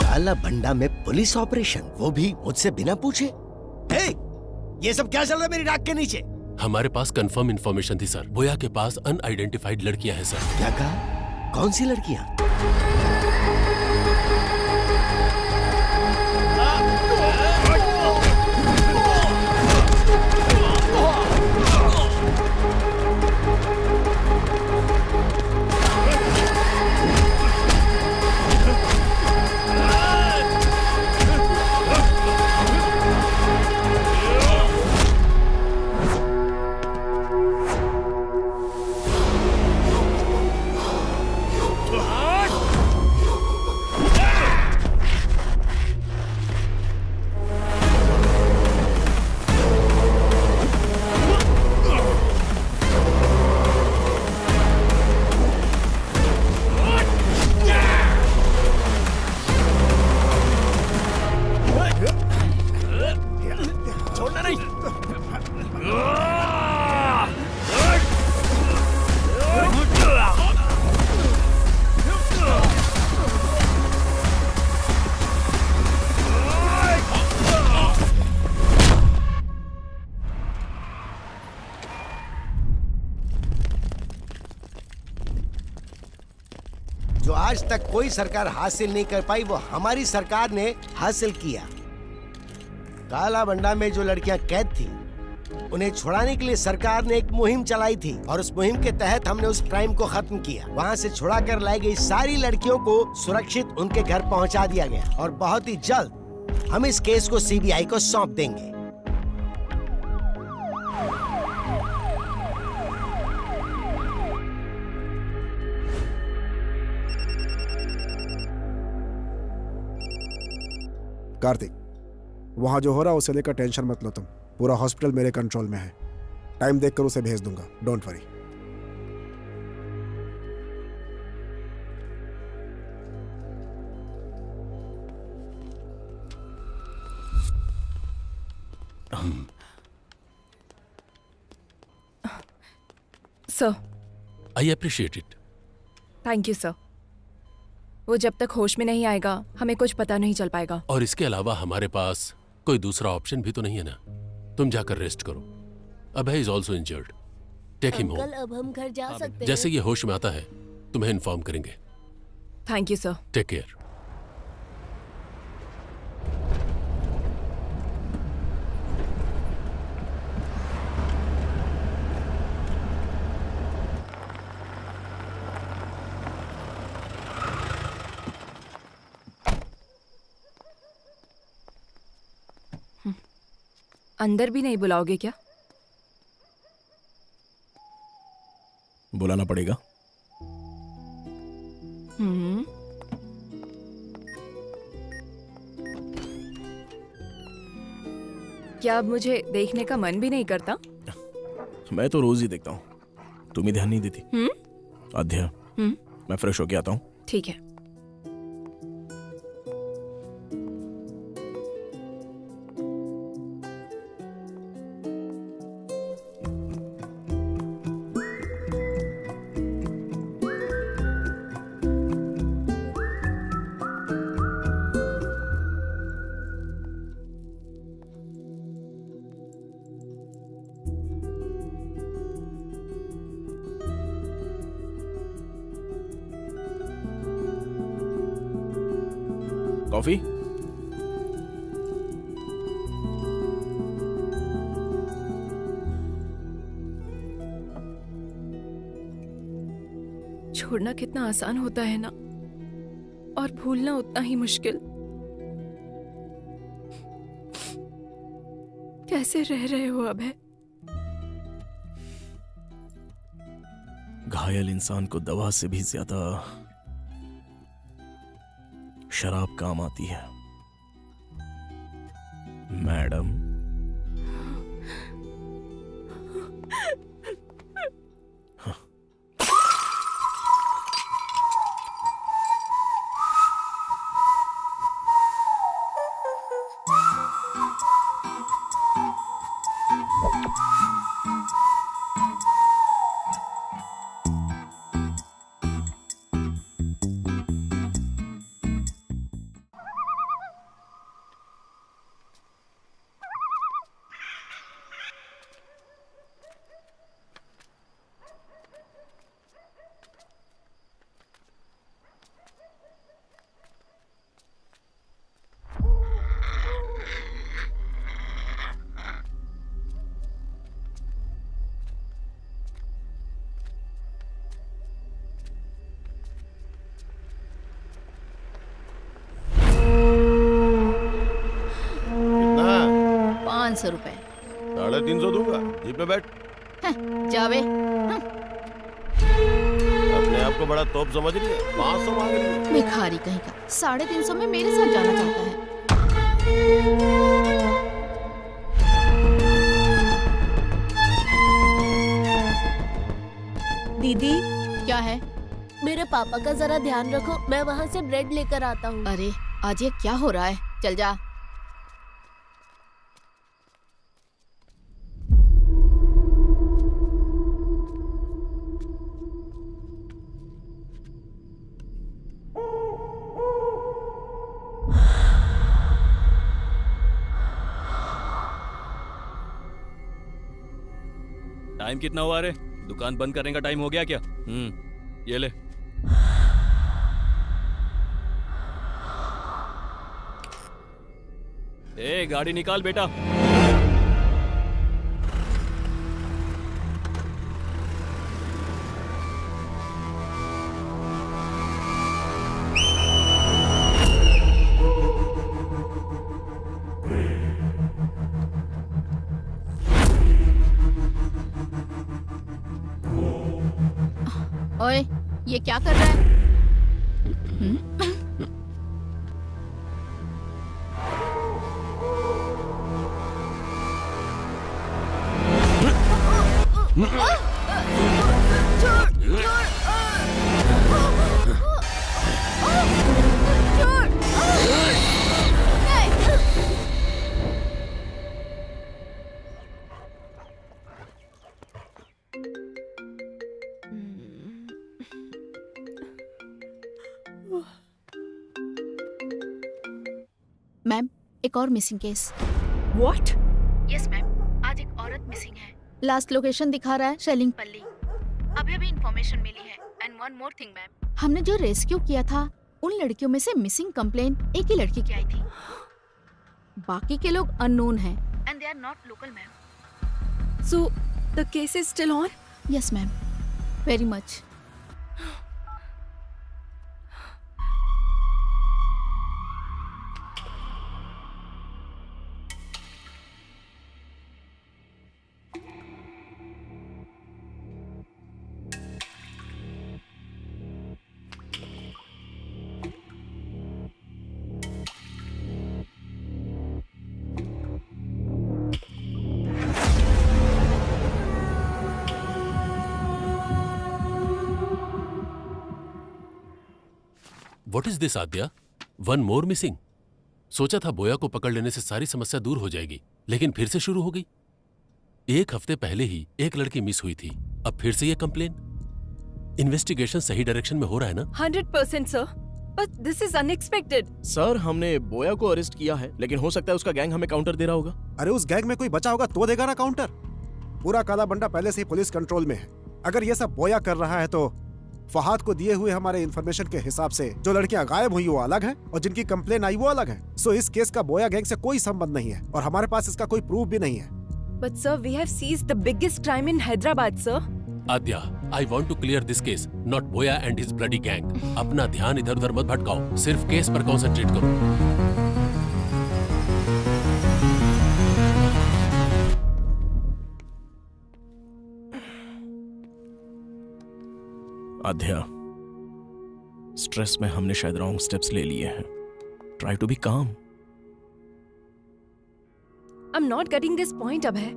काला भंडा में पुलिस ऑपरेशन, वो भी मुझसे बिना पूछे। हे, ये सब क्या चल रहा है मेरी नाक के नीचे? हमारे पास कंफर्म इंफॉर्मेशन थी सर। बोया के पास अनआइडेंटिफाइड लड़कियां हैं सर। क्या कहा? कौन सी लड़कियां? छोड़ना नहीं। जो आज तक कोई सरकार हासिल नहीं कर पाई, वो हमारी सरकार ने हासिल किया। काला बंडा में जो लड़कियां कैद थी, उन्हें छुड़ाने के लिए सरकार ने एक मुहिम चलाई थी और उस मुहिम के तहत हमने उस क्राइम को खत्म किया। वहां से छुड़ा कर लाई गई सारी लड़कियों को सुरक्षित उनके घर पहुंचा दिया गया और बहुत ही जल्द हम इस केस को सीबीआई को सौंप देंगे। कार्तिक, वहां जो हो रहा है उसे लेकर टेंशन मत लो तुम। पूरा हॉस्पिटल मेरे कंट्रोल में है। टाइम देखकर उसे भेज दूंगा, don't worry. Sir, I appreciate it. Thank you sir. वो जब तक होश में नहीं आएगा हमें कुछ पता नहीं चल पाएगा। और इसके अलावा हमारे पास कोई दूसरा ऑप्शन भी तो नहीं है ना। तुम जाकर रेस्ट करो। Abhay is also injured. Take him home. अब हम घर जा सकते हैं? जैसे ये होश में आता है तुम्हें इन्फॉर्म करेंगे। Thank you sir. Take care. अंदर भी नहीं बुलाओगे क्या? बुलाना पड़ेगा। क्या अब मुझे देखने का मन भी नहीं करता? मैं तो रोज ही देखता हूँ, तुम ही ध्यान नहीं देती। आध्या, मैं फ्रेश होके आता हूँ। ठीक है। कॉफी? छोड़ना कितना आसान होता है ना। और भूलना उतना ही मुश्किल। कैसे रह रहे हो अभय? घायल इंसान को दवा से भी ज्यादा शराब काम आती है मैडम। ₹500। 350 दूंगा। जीप में बैठ। जावे। अपने आप को बड़ा तोप समझ रही है। 500 मांग रही है। भिखारी कहीं का 350 में मेरे साथ जाना चाहता है। दीदी क्या है? मेरे पापा का जरा ध्यान रखो, मैं वहाँ से ब्रेड लेकर आता हूँ। अरे आज ये क्या हो रहा है? चल जा। टाइम कितना हुआ रे? दुकान बंद करने का टाइम हो गया क्या? ये ले। ए गाड़ी निकाल बेटा। ओए, ये क्या कर रहा है? मैम, एक और missing case. What? Yes ma'am, आज एक औरत मिसिंग है। लास्ट लोकेशन दिखा रहा है शेलिंगपल्ली। अभी अभी इंफॉर्मेशन मिली है। And one more thing ma'am, हमने जो रेस्क्यू किया था उन लड़कियों में से मिसिंग कंप्लेन एक ही लड़की की आई थी। बाकी के लोग अननोन हैं and they are not local ma'am. So the case is still on? Yes ma'am, very much. What is this, Adya? One more missing? सोचा था बोया को पकड़ लेने से सारी समस्या दूर हो जाएगी, लेकिन फिर से शुरू हो गई। 1 हफ्ते पहले ही एक लड़की मिस हुई थी, अब फिर से ये कंप्लेन। इन्वेस्टिगेशन सही डायरेक्शन में हो रहा है ना? 100% sir, but this is unexpected. Sir, हमने बोया को अरेस्ट किया है, लेकिन हो सकता है उसका गैंग हमें काउंटर दे रहा होगा। अरे उस गैंग में कोई बचा होगा तो देगा ना काउंटर। पूरा काला बंडा पहले से ही पुलिस कंट्रोल में है। अगर ये सब बोया कर रहा है तो फहाद को दिए हुए हमारे इंफॉर्मेशन के हिसाब से जो लड़कियां गायब हुई वो अलग हैं और जिनकी कंप्लेन आई वो अलग है। सो इस केस का बोया गैंग से कोई संबंध नहीं है और हमारे पास इसका कोई प्रूफ भी नहीं है। But sir, we have seized the biggest crime in Hyderabad, sir. Adya, I want to clear this case, not Boya and his bloody gang. अपना ध्यान इधर उधर मत भटकाओ, सिर्फ केस पर कॉन्सेंट्रेट करो। आध्या, स्ट्रेस में हमने शायद रॉन्ग स्टेप्स ले लिए हैं। ट्राई टू बी काम। I am not getting this point. अब है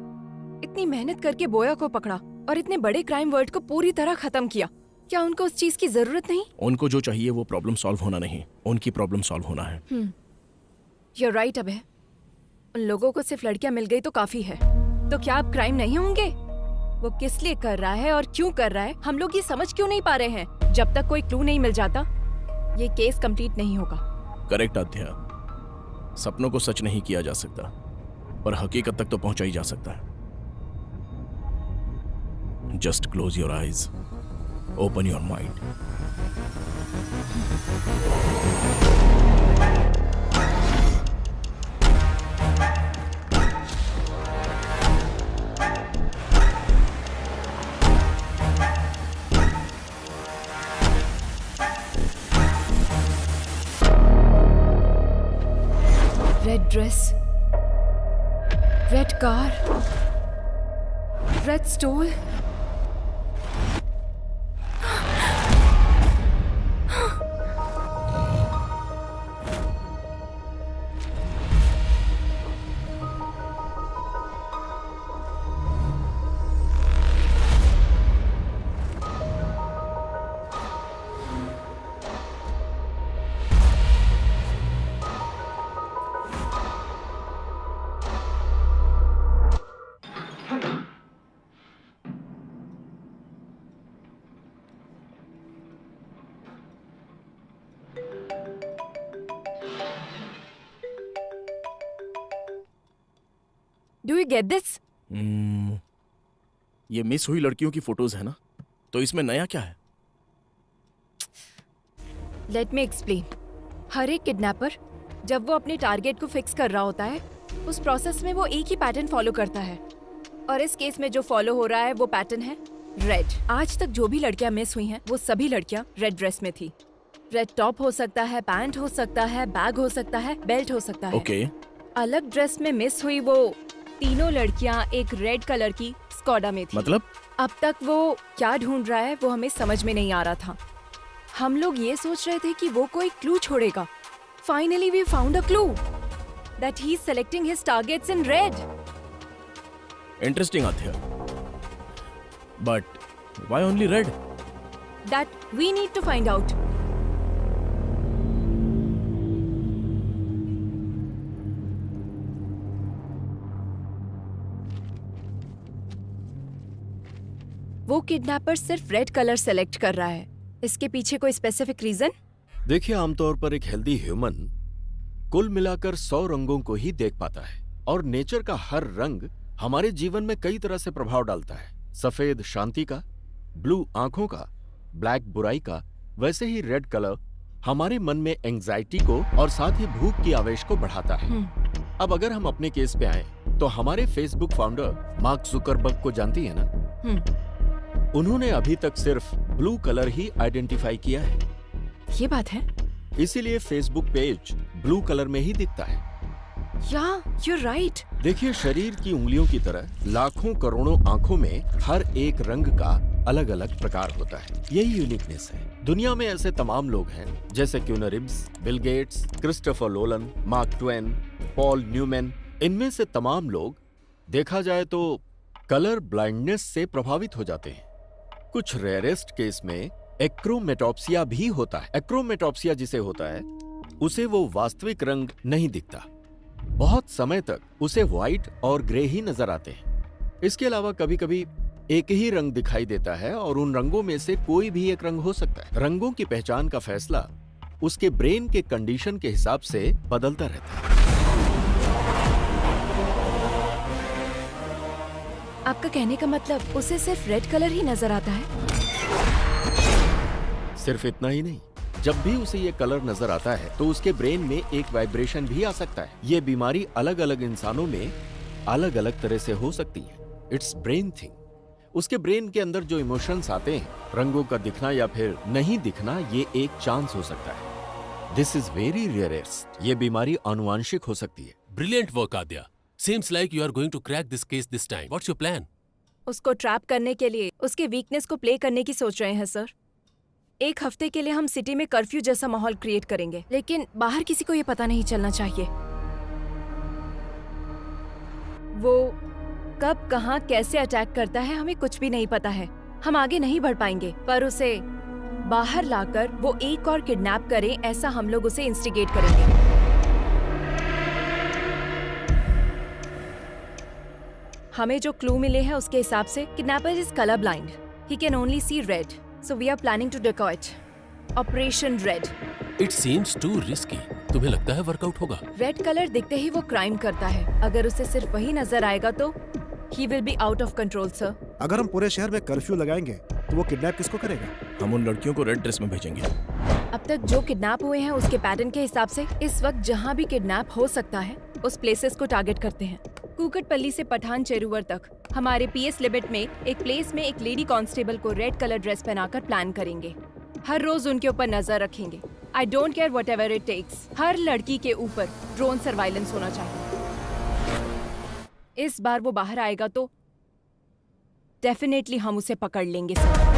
इतनी मेहनत करके बोया को पकड़ा और इतने बड़े क्राइम वर्ड को पूरी तरह खत्म किया, क्या उनको उस चीज की जरूरत नहीं? उनको जो चाहिए वो प्रॉब्लम सॉल्व होना नहीं, उनकी प्रॉब्लम सॉल्व होना है। You are right. अब है उन लोगों को सिर्फ लड़कियां मिल गई तो काफी है। तो क्या अब क्राइम नहीं होंगे? वो किस लिए कर रहा है और क्यों कर रहा है, हम लोग ये समझ क्यों नहीं पा रहे हैं? जब तक कोई क्लू नहीं मिल जाता ये केस कंप्लीट नहीं होगा। करेक्ट आध्या, सपनों को सच नहीं किया जा सकता, पर हकीकत तक तो पहुंचा ही जा सकता है। Just close your eyes, open your mind. Red dress, red car, red stole. Do you get this? ये मिस हुई लड़कियों की फोटोज है ना, तो इसमें नया क्या है? Let me explain. हर एक किडनैपर जब वो अपने टारगेट को फिक्स कर रहा होता है, उस प्रोसेस में वो एक ही पैटर्न फॉलो करता है, और इस केस में जो फॉलो हो रहा है वो पैटर्न है रेड। आज तक जो भी लड़कियां मिस हुई हैं, वो सभी लड़कियां रेड ड्रेस में थी। रेड टॉप हो सकता है, पैंट हो सकता है, बैग हो सकता है, बेल्ट हो सकता है। Okay. अलग ड्रेस में मिस हुई वो तीनों लड़कियां एक रेड कलर की स्कॉडा में थी। मतलब? अब तक वो क्या ढूंढ रहा है वो हमें समझ में नहीं आ रहा था। हम लोग ये सोच रहे थे कि वो कोई क्लू छोड़ेगा। Finally we found a clue that he's selecting his targets in red. Interesting, Adhya. But why only red? That we need to find out. वो किडनैपर सिर्फ रेड कलर सेलेक्ट कर रहा है, इसके पीछे कोई स्पेसिफिक रीजन? देखिए, आमतौर पर एक हेल्दी ह्यूमन कुल मिलाकर 100 रंगों को ही देख पाता है, और नेचर का हर रंग हमारे जीवन में कई तरह से प्रभाव डालता है। सफेद शांति का, ब्लू आंखों का, ब्लैक बुराई का, वैसे ही रेड कलर हमारे मन में एंजाइटी को और साथ ही भूख की आवेश को बढ़ाता है। अब अगर हम अपने केस पे आए तो हमारे फेसबुक फाउंडर मार्क जुकरबर्ग को जानती है ना? उन्होंने अभी तक सिर्फ ब्लू कलर ही आइडेंटिफाई किया है। ये बात है, इसीलिए फेसबुक पेज ब्लू कलर में ही दिखता है। you're right. देखिए, शरीर की उंगलियों की तरह लाखों करोड़ों आंखों में हर एक रंग का अलग अलग प्रकार होता है। यही यूनिकनेस है। दुनिया में ऐसे तमाम लोग हैं जैसे Keanu Reeves, Bill Gates, Christopher Nolan, Mark Twain, Paul Newman. इनमें से तमाम लोग देखा जाए तो कलर ब्लाइंडनेस से प्रभावित हो जाते हैं। कुछ रेयरेस्ट केस में एक्रोमेटॉप्सिया भी होता है। एक्रोमेटॉप्सिया जिसे होता है उसे वो वास्तविक रंग नहीं दिखता, बहुत समय तक उसे व्हाइट और ग्रे ही नजर आते हैं। इसके अलावा कभी कभी एक ही रंग दिखाई देता है और उन रंगों में से कोई भी एक रंग हो सकता है। रंगों की पहचान का फैसला उसके ब्रेन के कंडीशन के हिसाब से बदलता रहता है। आपका कहने का मतलब उसे सिर्फ रेड कलर ही नजर आता है? सिर्फ इतना ही नहीं, जब भी उसे ये कलर नजर आता है तो उसके ब्रेन में एक वाइब्रेशन भी आ सकता है। ये बीमारी अलग अलग इंसानों में अलग अलग तरह से हो सकती है। It's brain thing. उसके ब्रेन के अंदर जो इमोशंस आते हैं, रंगों का दिखना या फिर नहीं दिखना, ये एक चांस हो सकता है। This is very rarest. ये बीमारी आनुवांशिक हो सकती है। Brilliant work Aadya. Seems like you are going to crack this case this time. What's your plan? उसको ट्रैप करने के लिए उसके वीकनेस को प्ले करने की सोच रहे हैं सर। 1 हफ्ते के लिए हम सिटी में कर्फ्यू जैसा माहौल क्रिएट करेंगे, लेकिन बाहर किसी को ये पता नहीं चलना चाहिए। वो कब, कहाँ, कैसे अटैक करता है हमें कुछ भी नहीं पता है। हम आगे नहीं बढ़ पाएंगे, पर उसे बाहर लाकर वो एक और किडनैप करे, ऐसा हम लोग उसे इंस्टिगेट करेंगे। हमें जो क्लू मिले हैं उसके हिसाब से kidnapper is colour blind. He can only see red, so we are planning to decoy it. Operation red. It seems too risky. तुम्हें लगता है वर्कआउट होगा? रेड कलर दिखते ही वो क्राइम करता है। अगर उसे सिर्फ वही नजर आएगा तो he will be out of control sir. अगर हम पूरे शहर में कर्फ्यू लगाएंगे तो वो किडनैप किसको करेगा? हम उन लड़कियों को रेड ड्रेस में भेजेंगे। अब तक जो किडनैप हुए हैं उसके पैटर्न के हिसाब से इस वक्त जहाँ भी किडनैप हो सकता है उस प्लेसेस को टारगेट करते हैं। कुकटपल्ली से पठान चेरुवर तक हमारे पीएस लिमिट में एक प्लेस में एक लेडी कांस्टेबल को रेड कलर ड्रेस पहनाकर प्लान करेंगे। हर रोज उनके ऊपर नजर रखेंगे। I don't care whatever it takes. हर लड़की के ऊपर ड्रोन सर्वाइलेंस होना चाहिए। इस बार वो बाहर आएगा तो डेफिनेटली हम उसे पकड़ लेंगे सर।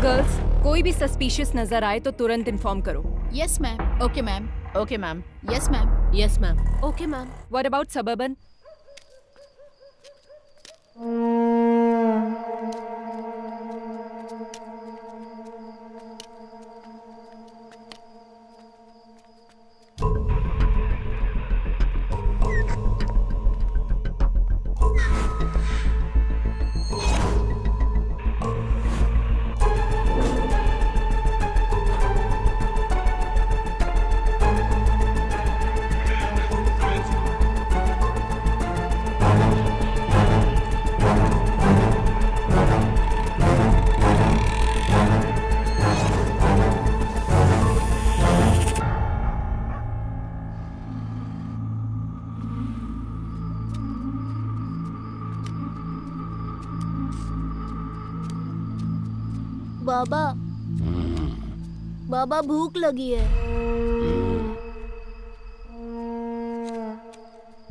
गर्ल्स, कोई भी सस्पिशियस नजर आए तो तुरंत इन्फॉर्म करो। Yes ma'am. Okay ma'am. Okay ma'am. Yes ma'am. Yes ma'am. Okay ma'am. What about suburban? बाबा, बाबा भूख लगी है।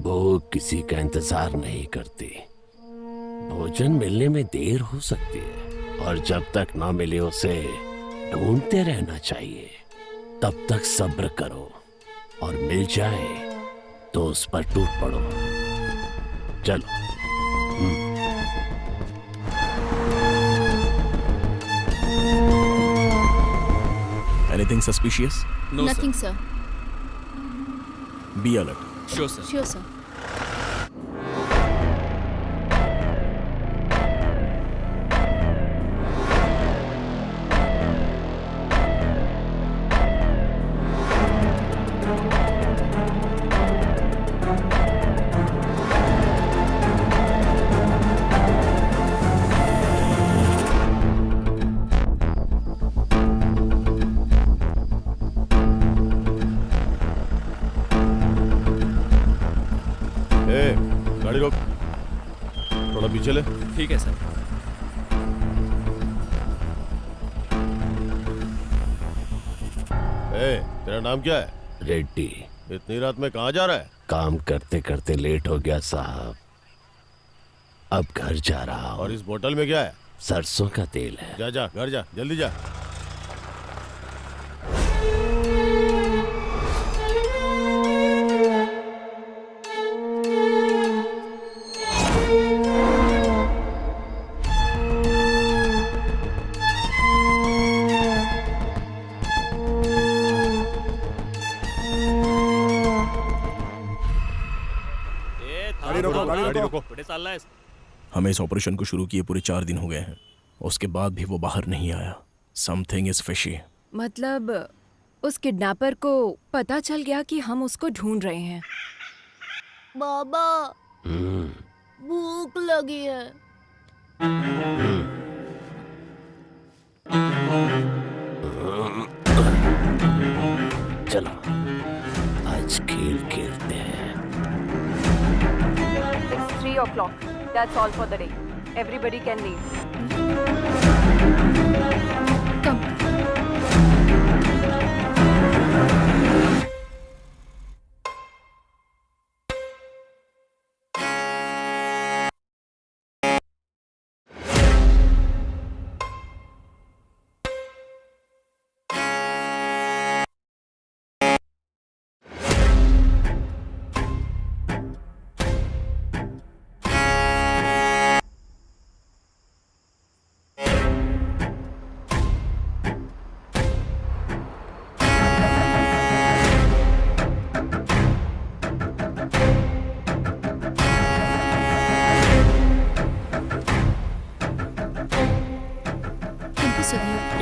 भूख किसी का इंतजार नहीं करती। भोजन मिलने में देर हो सकती है और जब तक ना मिले उसे ढूंढते रहना चाहिए। तब तक सब्र करो और मिल जाए तो उस पर टूट पड़ो। चलो। Anything suspicious? No, Nothing, sir. Be alert. Sure, sir. Sure, sir. गाड़ी रोक, थोड़ा पीछे ले। ठीक है सर। तेरा नाम क्या है? रेड्डी। इतनी रात में कहाँ जा रहा है? काम करते करते लेट हो गया साहब, अब घर जा रहा हूँ। और इस बोतल में क्या है? सरसों का तेल है। जा जा, घर जा, जल्दी जा। गाड़ी रोको। हमें इस ऑपरेशन को शुरू किए पूरे 4 दिन हो गए हैं, उसके बाद भी वो बाहर नहीं आया। Something is fishy. मतलब उस किडनैपर को पता चल गया कि हम उसको ढूंढ रहे हैं। बाबा भूख लगी है। चलो आज खेल खेलते हैं। It's 3 o'clock. That's all for the day. Everybody can leave. Come.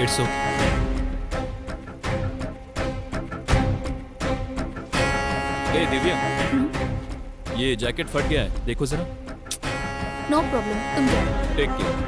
It's okay. ए दिव्या, ये जैकेट फट गया है, देखो जरा। नो प्रॉब्लम, तुम जाओ। Take care.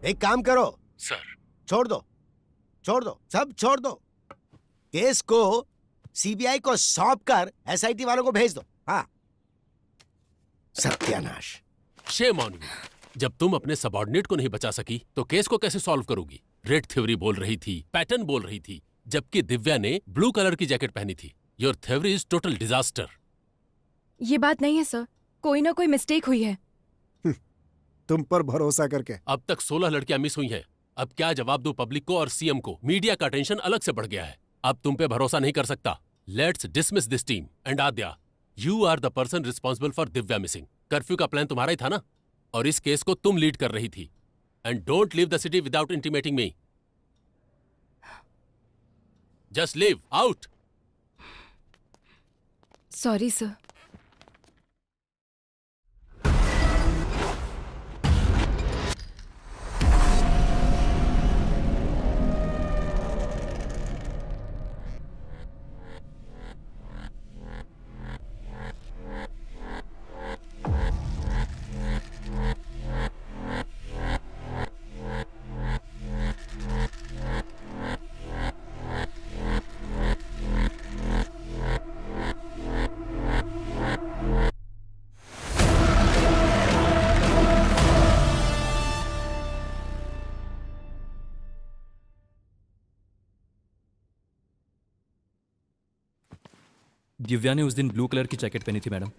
एक काम करो सर। छोड़ दो सब छोड़ दो। केस को सीबीआई को सौंप कर एसआईटी वालों को भेज दो। हाँ, सत्यानाश। Shame on you. जब तुम अपने सबऑर्डिनेट को नहीं बचा सकी तो केस को कैसे सॉल्व करोगी? रेड थ्योरी बोल रही थी, पैटर्न बोल रही थी, जबकि दिव्या ने ब्लू कलर की जैकेट पहनी थी। Your theory is total disaster. ये बात नहीं है सर, कोई ना कोई मिस्टेक हुई है। तुम पर भरोसा करके। अब तक 16 लड़कियां मिस हुई हैं। अब क्या जवाब दूं पब्लिक को और सीएम को? मीडिया का टेंशन अलग से बढ़ गया है। अब तुम पे भरोसा नहीं कर सकता। Let's dismiss this team. And Aadya, you are the person responsible for Divya missing. Curfew का प्लान तुम्हारा ही था ना, और इस केस को तुम लीड कर रही थी। And don't leave the city without intimating me. Just leave out. Sorry sir. Divya ने उस दिन ब्लू कलर की जैकेट पहनी थी मैडम।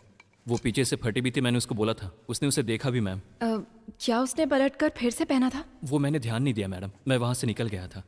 वो पीछे से फटी भी थी, मैंने उसको बोला था। उसने उसे देखा भी मैम। क्या उसने पलटकर फिर से पहना था? वो मैंने ध्यान नहीं दिया मैडम, मैं वहां से निकल गया था।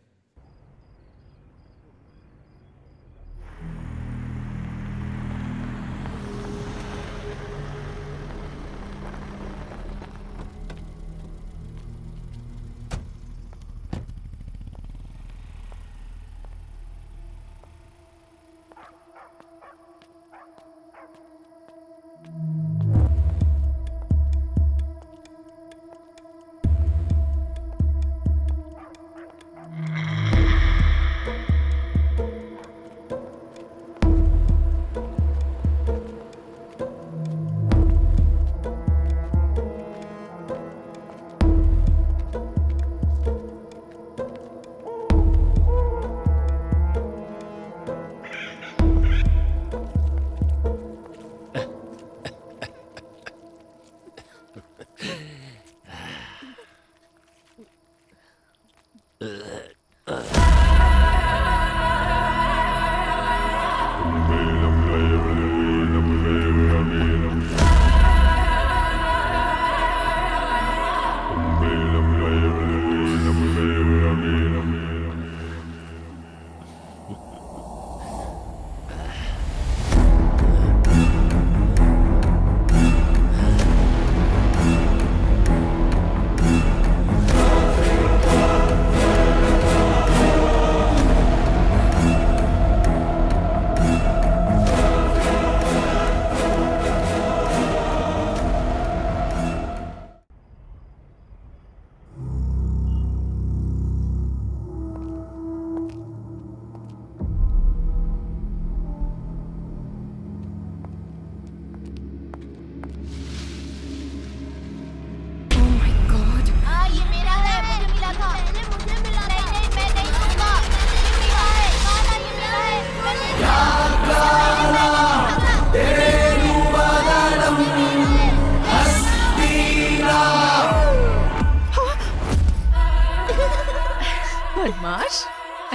बदमाश।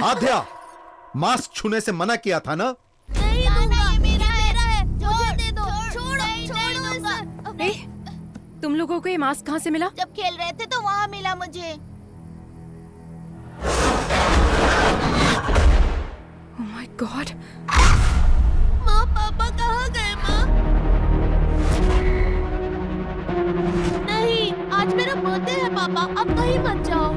आध्या, मास्क छूने से मना किया था ना? नहीं दूंगा, मेरा है, मुझे दे दो, छोड़ो। ए, तुम लोगों को ये मास्क कहाँ से मिला? जब खेल रहे थे तो वहाँ मिला मुझे। Oh my God! माँ, पापा कहाँ गए माँ? नहीं, आज मेरा बर्थडे है पापा, अब कहीं मत जाओ।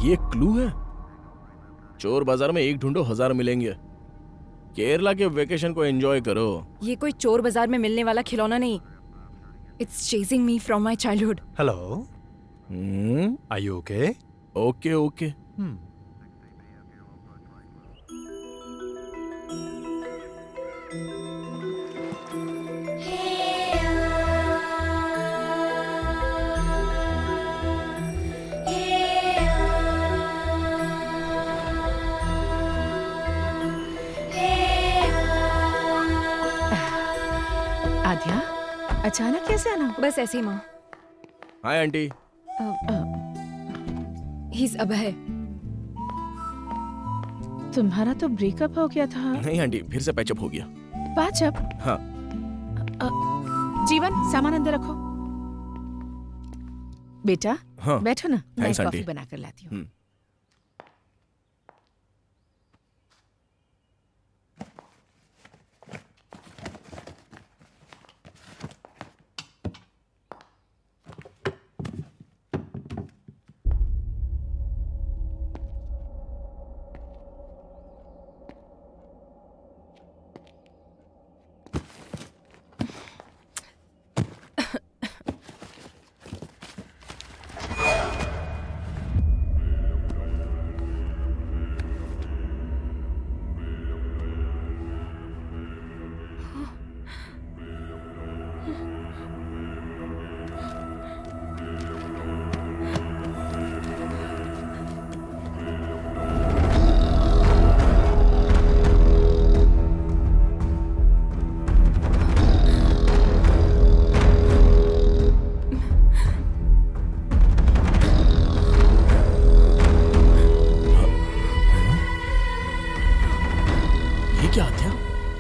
ये क्लू है। चोर बाजार में एक ढूंढो 1000 मिलेंगे। केरला के वेकेशन को एंजॉय करो। ये कोई चोर बाजार में मिलने वाला खिलौना नहीं। It's chasing me from my childhood. Hello, are you okay? Okay okay. Aadhya, अचानक कैसे आना? बस ऐसे ही माँ। Hi aunty. He's अभय। तुम्हारा तो ब्रेकअप हो गया था। नहीं आंटी, फिर से पैचअप हो गया। पैचअप? हाँ। जीवन, सामान अंदर रखो। बेटा, हाँ। बैठो ना, मैं थैंक्स कॉफी आंटी। बना कर लाती हूँ।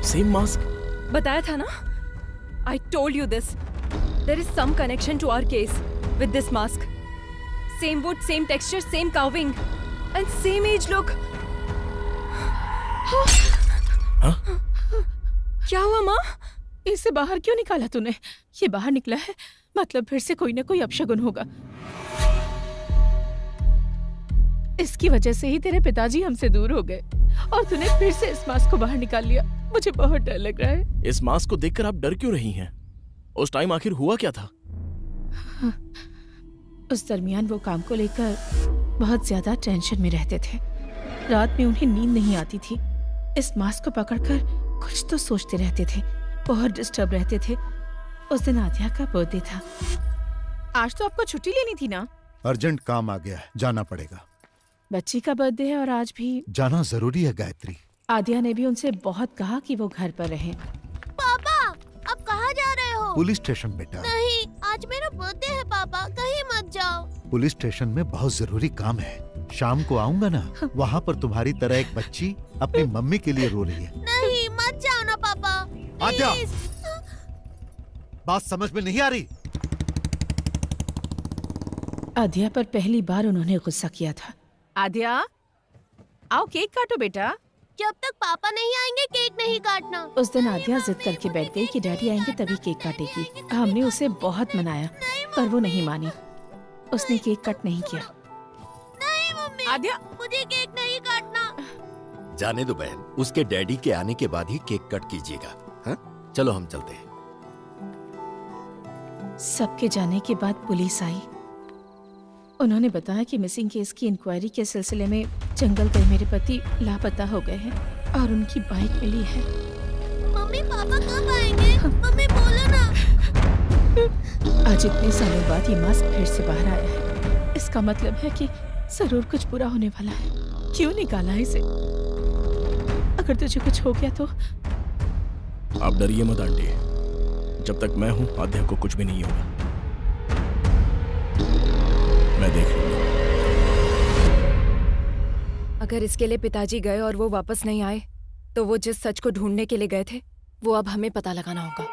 Same mask. बताया था ना? I told you this. There is some connection to our case with this mask. Same wood, same texture, same carving, and same age look. क्या हुआ माँ? इसे बाहर क्यों निकाला तूने? ये बाहर निकला है, मतलब फिर से कोई ना कोई अपशगुन होगा। इसकी वजह से ही तेरे पिताजी हमसे दूर हो गए और तूने फिर से इस मास्क को बाहर निकाल लिया। मुझे बहुत डर लग रहा है। इस मास्क को देखकर आप डर क्यों रही हैं? उस टाइम आखिर हुआ क्या था? उस दरमियान वो काम को लेकर बहुत ज्यादा टेंशन में रहते थे। रात में उन्हें नींद नहीं आती थी। इस मास्क को पकड़कर कुछ तो सोचते रहते थे, बहुत डिस्टर्ब रहते थे। उस दिन आद्या का बर्थडे था। आज तो आपको छुट्टी लेनी थी ना? अर्जेंट काम आ गया है, जाना पड़ेगा। बच्ची का बर्थडे है और आज भी जाना जरूरी है गायत्री। आद्या ने भी उनसे बहुत कहा कि वो घर पर रहें। पापा, अब कहाँ जा रहे हो? पुलिस स्टेशन बेटा। नहीं, आज मेरा बर्थडे है पापा, कहीं मत जाओ। पुलिस स्टेशन में बहुत जरूरी काम है। शाम को आऊंगा ना, वहाँ पर तुम्हारी तरह एक बच्ची अपनी मम्मी के लिए रो रही है। नहीं, मत जाओ ना पापा। आद्या, बात समझ में नहीं आ रही? आद्या पर पहली बार उन्होंने गुस्सा किया था। आद्या, आओ केक काटो बेटा। जब तक पापा नहीं आएंगे केक नहीं काटना। उस दिन आद्या जिद करके बैठ गई कि डैडी आएंगे तभी केक काटेगी। हमने उसे बहुत मनाया पर वो नहीं मानी। उसने केक कट नहीं किया। नहीं मम्मी, आद्या, मुझे केक नहीं काटना। जाने दो बहन, उसके डैडी के आने के बाद ही केक कट कीजिएगा। हाँ? चलो हम चलते हैं। सबके जाने के बाद पुलिस आई। उन्होंने बताया कि मिसिंग केस की इंक्वायरी के सिलसिले में जंगल गए मेरे पति लापता हो गए हैं और उनकी बाइक मिली है। मम्मी, पापा कब आएंगे? मम्मी बोलो ना। आज इतने सालों बाद ये मास्क फिर से बाहर आया है। इसका मतलब है कि जरूर कुछ बुरा होने वाला है। क्यों निकाला है इसे? अगर तुझे कुछ हो गया तो? आप डरिए मत आंटी, जब तक मैं हूं आद्या को कुछ भी नहीं होगा। मैं देख लूंगा। अगर इसके लिए पिताजी गए और वो वापस नहीं आए तो वो जिस सच को ढूंढने के लिए गए थे वो अब हमें पता लगाना होगा।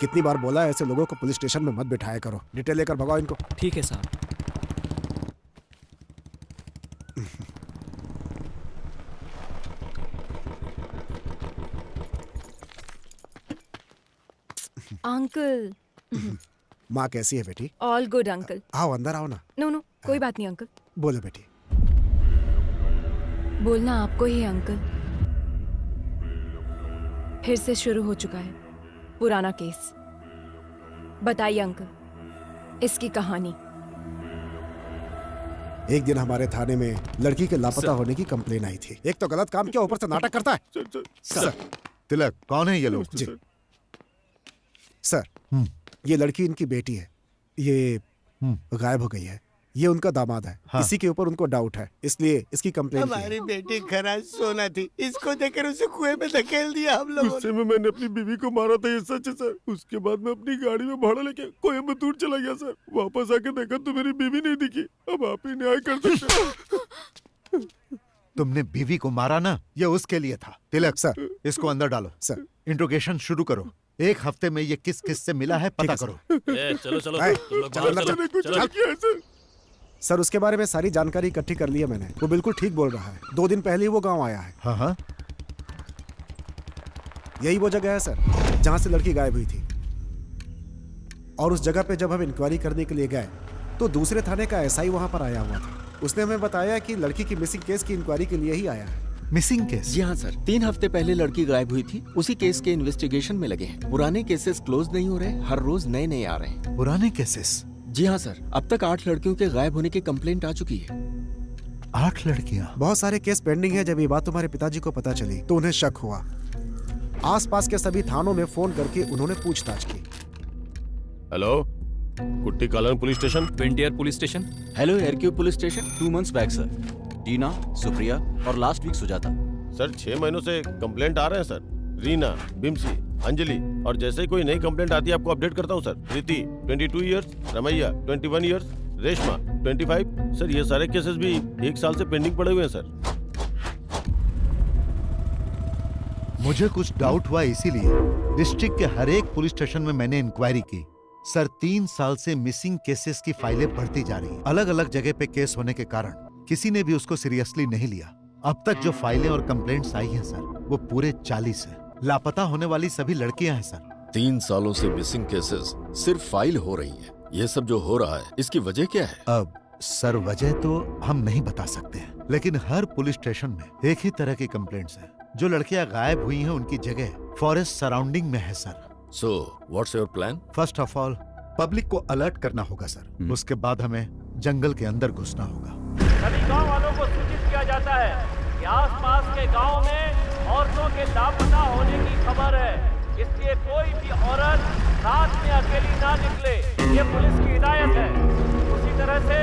कितनी बार बोला है ऐसे लोगों को पुलिस स्टेशन में मत बिठाया करो। डिटेल लेकर भगाओ इनको। ठीक है साहब। अंकल। माँ कैसी है बेटी? All good uncle. आओ अंदर आओ ना। नो नो कोई बात नहीं अंकल। बोलो बेटी। बोलना आपको ही है अंकल। फिर से शुरू हो चुका है पुराना केस। बताइए अंकल इसकी कहानी। एक दिन हमारे थाने में लड़की के लापता होने की कंप्लेन आई थी। एक तो गलत काम किया, ऊपर से नाटक करता है। सर तिलक कौन है ये लोग? जी सर, ये लड़की इनकी बेटी है। ये गायब हो गई है। ये उनका दामाद है। हाँ। इसी के ऊपर उनको डाउट है, इसलिए इसकी कंप्लेन की है। हमारी बेटी खराज सोना थी, इसको देखकर उसे कुएं में धकेल दिया हम लोगों गुस्से में मैंने अपनी बीवी को मारा था, ये सच है सर। उसके बाद मैं अपनी गाड़ी में भाड़ा लेके कोयम्बतूर चला गया सर। वापस आके देखा तो मेरी बीवी नहीं दिखी। अब आप ही न्याय कर सकते हैं। तुमने बीवी को मारा ना, ये उसके लिए था। तिलक सर इसको अंदर डालो। सर इंट्रोगेशन शुरू करो। एक हफ्ते में ये किस किस से मिला है पता करो। चलो चलो सर उसके बारे में सारी जानकारी इकट्ठी कर ली है मैंने। वो बिल्कुल ठीक बोल रहा है। 2 दिन पहले ही वो गांव आया है। हाँ हाँ यही वो जगह है सर जहां से लड़की गायब हुई थी। और उस जगह पे जब हम इंक्वायरी करने के लिए गए तो दूसरे थाने का एसआई वहां पर आया हुआ था। उसने हमें बताया कि लड़की की मिसिंग केस की इंक्वायरी के लिए ही आया है। Missing case? जी हाँ सर, 3 हफ्ते पहले लड़की गायब हुई थी। उसी केस के इन्वेस्टिगेशन में लगे हैं। पुराने केसेस क्लोज नहीं हो रहे, हर रोज नए नए आ रहे हैं। पुराने केसेस? जी हाँ सर, अब तक 8 लड़कियों के गायब होने की कंप्लेंट आ चुकी है। 8 लड़कियां? बहुत सारे केस पेंडिंग है। जब ये बात तुम्हारे पिताजी को पता चली तो उन्हें शक हुआ। आसपास के सभी थानों में फोन करके उन्होंने पूछताछ की। हेलो, कुट्टी कालन पुलिस स्टेशन। ट्वेंटियर पुलिस स्टेशन। हेलो एयरक्यू police station. 2 months back sir. Tina, Supriya और लास्ट वीक सुजाता। सर 6 महीनों से कंप्लेंट आ रहे हैं सर। रीना, बिम्सी, अंजलि, और जैसे ही कोई नई कंप्लेंट आती है आपको अपडेट करता हूँ sir. Preeti 22 years, Ramaiah 21 years, Reshma 25। Sir ये सारे केसेस भी 1 साल से पेंडिंग पड़े हुए हैं सर। मुझे कुछ डाउट हुआ, इसीलिए डिस्ट्रिक्ट के हर एक पुलिस स्टेशन में मैंने इंक्वायरी की। सर 3 साल से मिसिंग केसेस की फाइलें बढ़ती जा रही हैं। अलग अलग जगह पे केस होने के कारण किसी ने भी उसको सीरियसली नहीं लिया। अब तक जो फाइलें और कंप्लेंट्स आई हैं सर वो पूरे 40 है। लापता होने वाली सभी लड़कियां हैं सर। 3 सालों से मिसिंग केसेस सिर्फ फाइल हो रही है। ये सब जो हो रहा है इसकी वजह क्या है? अब सर वजह तो हम नहीं बता सकते हैं, लेकिन हर पुलिस स्टेशन में एक ही तरह की कंप्लेंट्स हैं। जो लड़कियां गायब हुई हैं उनकी जगह फॉरेस्ट सराउंडिंग में है sir. So what's your plan? First of all public को अलर्ट करना होगा सर। उसके बाद हमें जंगल के अंदर घुसना होगा। सभी गांव वालों को सूचित किया जाता है कि आसपास के गांव में औरतों के लापता होने की खबर है, इसलिए कोई भी औरत रात में अकेली ना निकले, ये पुलिस की हिदायत है। उसी तरह से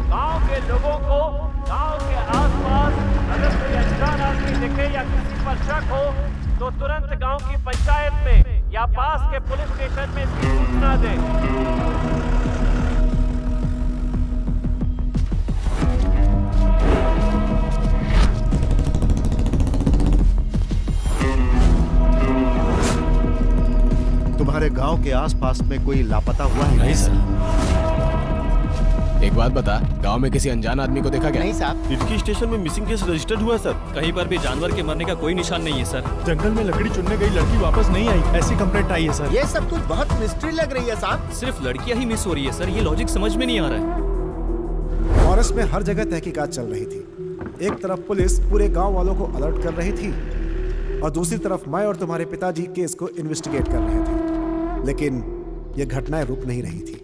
गांव के लोगों को गांव के आसपास अगर कोई अनजान आदमी दिखे या किसी पर शक हो तो तुरंत गांव की पंचायत में या पास के पुलिस स्टेशन में इसकी सूचना दें। तुम्हारे गांव के आसपास में कोई लापता हुआ है? नहीं सर। एक बात बता, गांव में किसी अनजान आदमी को देखा क्या? नहीं साहब। इटकी स्टेशन में मिसिंग केस रजिस्टर्ड हुआ सर। कहीं पर भी जानवर के मरने का कोई निशान नहीं है सर। जंगल में लकड़ी चुनने गई लड़की वापस नहीं आई, ऐसी कंप्लेंट आई है सर। ये सब कुछ बहुत मिस्ट्री लग रही है साहब। सिर्फ लड़कियां ही मिस हो रही है सर, ये लॉजिक समझ में नहीं आ रहा है। फॉरेस्ट में हर जगह तहकीकात चल रही थी। एक तरफ पुलिस पूरे गांव वालों को अलर्ट कर रही थी और दूसरी तरफ मैं और तुम्हारे पिताजी केस को इन्वेस्टिगेट कर रहे थे। लेकिन ये घटनाएं रुक नहीं रही थी।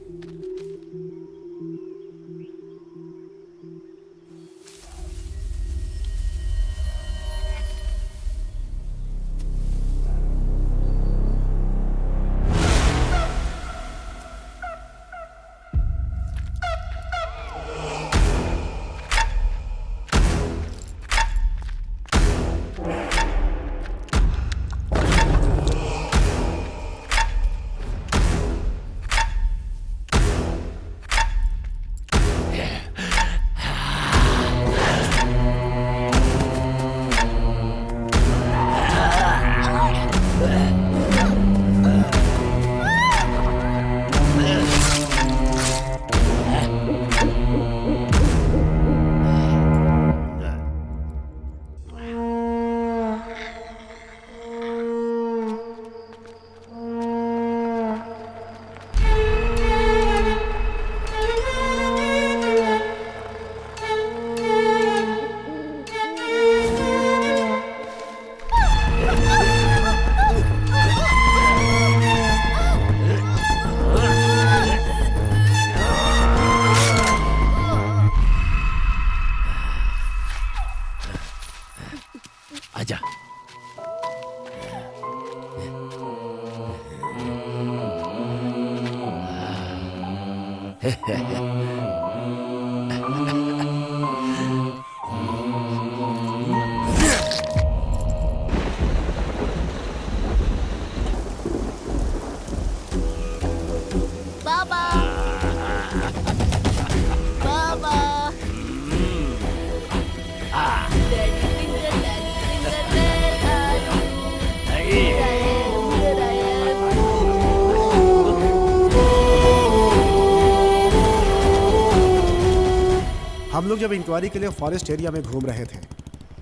हम लोग जब इंक्वायरी के लिए फॉरेस्ट एरिया में घूम रहे थे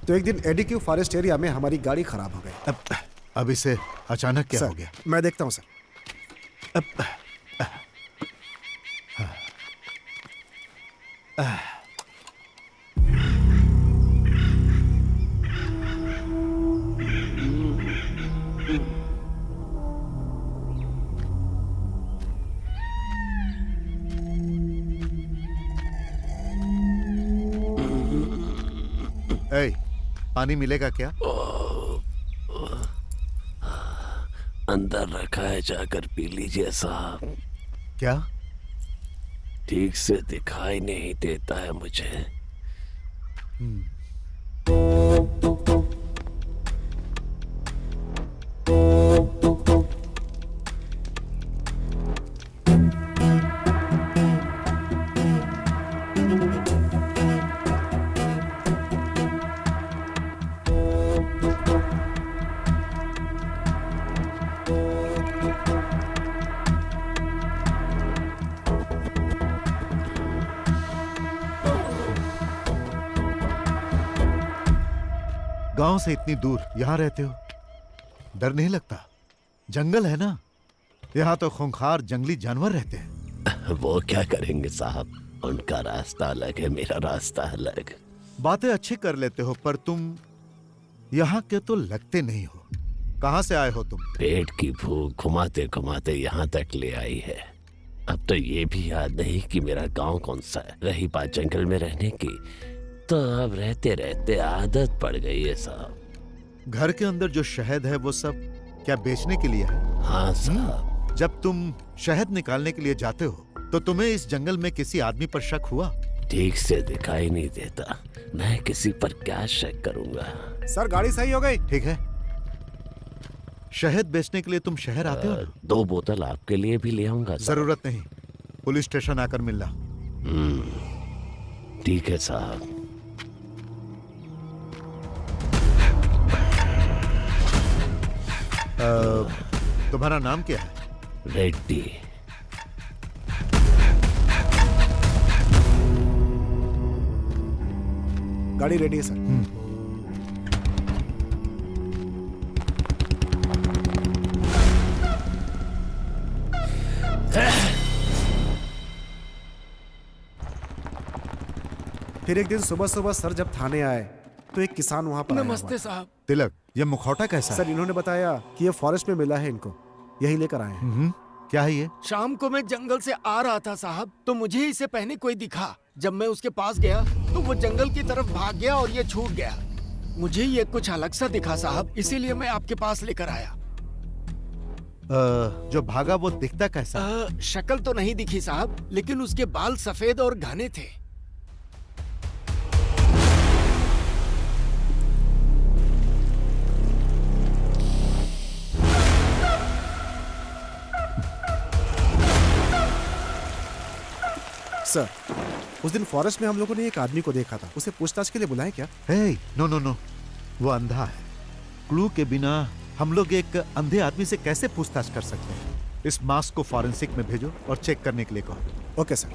तो एक दिन एडीक्यू फॉरेस्ट एरिया में हमारी गाड़ी खराब हो गई। अब इसे अचानक क्या हो गया? मैं देखता हूँ सर। पानी मिलेगा क्या? अंदर रखा है, जाकर पी लीजिए साहब। क्या? ठीक से दिखाई नहीं देता है मुझे। गांव से इतनी दूर यहाँ रहते हो, डर नहीं लगता? जंगल है ना, यहाँ तो खूंखार जंगली जानवर रहते हैं। वो क्या करेंगे साहब, उनका रास्ता अलग है, मेरा रास्ता अलग। बातें अच्छी कर लेते हो पर तुम यहाँ के तो लगते नहीं हो। कहाँ से आए हो तुम? पेट की भूख घुमाते घुमाते यहाँ तक ले आई है। अब तो ये भी याद नहीं कि मेरा गांव कौन सा है। रही बात जंगल में रहने की, तो अब रहते रहते आदत पड़ गई है साहब। घर के अंदर जो शहद है वो सब क्या बेचने के लिए है? हाँ साहब। जब तुम शहद निकालने के लिए जाते हो तो तुम्हें इस जंगल में किसी आदमी पर शक हुआ? ठीक से दिखाई नहीं देता, मैं किसी पर क्या शक करूंगा। सर गाड़ी सही हो गई। ठीक है, शहद बेचने के लिए तुम शहर आते हो ना? 2 बोतल आपके लिए भी ले आऊंगा। जरूरत नहीं, पुलिस स्टेशन आकर मिलना। ठीक है साहब। तुम्हारा नाम क्या है? रेड्डी। गाड़ी रेडी है सर। फिर एक दिन सुबह सुबह सर जब थाने आए तो एक किसान वहां पर नमस्ते साहब। तिलक, ये मुखौटा कैसा? सर इन्होंने बताया कि ये फॉरेस्ट में मिला है इनको, यही लेकर आए हैं। क्या है ये? शाम को मैं जंगल से आ रहा था साहब, तो मुझे इसे पहने कोई दिखा। जब मैं उसके पास गया तो वो जंगल की तरफ भाग गया और ये छूट गया। मुझे ये कुछ अलग सा दिखा साहब, इसीलिए मैं आपके पास लेकर आया। जो भागा वो दिखता कैसा? शक्ल तो नहीं दिखी साहब, लेकिन उसके बाल सफेद और घने थे। सर, उस दिन फॉरेस्ट में हम लोगों ने एक आदमी को देखा था, उसे पूछताछ के लिए बुलाएं क्या? नो, वो अंधा है। क्लू के बिना हम लोग एक अंधे आदमी से कैसे पूछताछ कर सकते हैं? इस मास्क को फॉरेंसिक में भेजो और चेक करने के लिए कहो। Okay sir.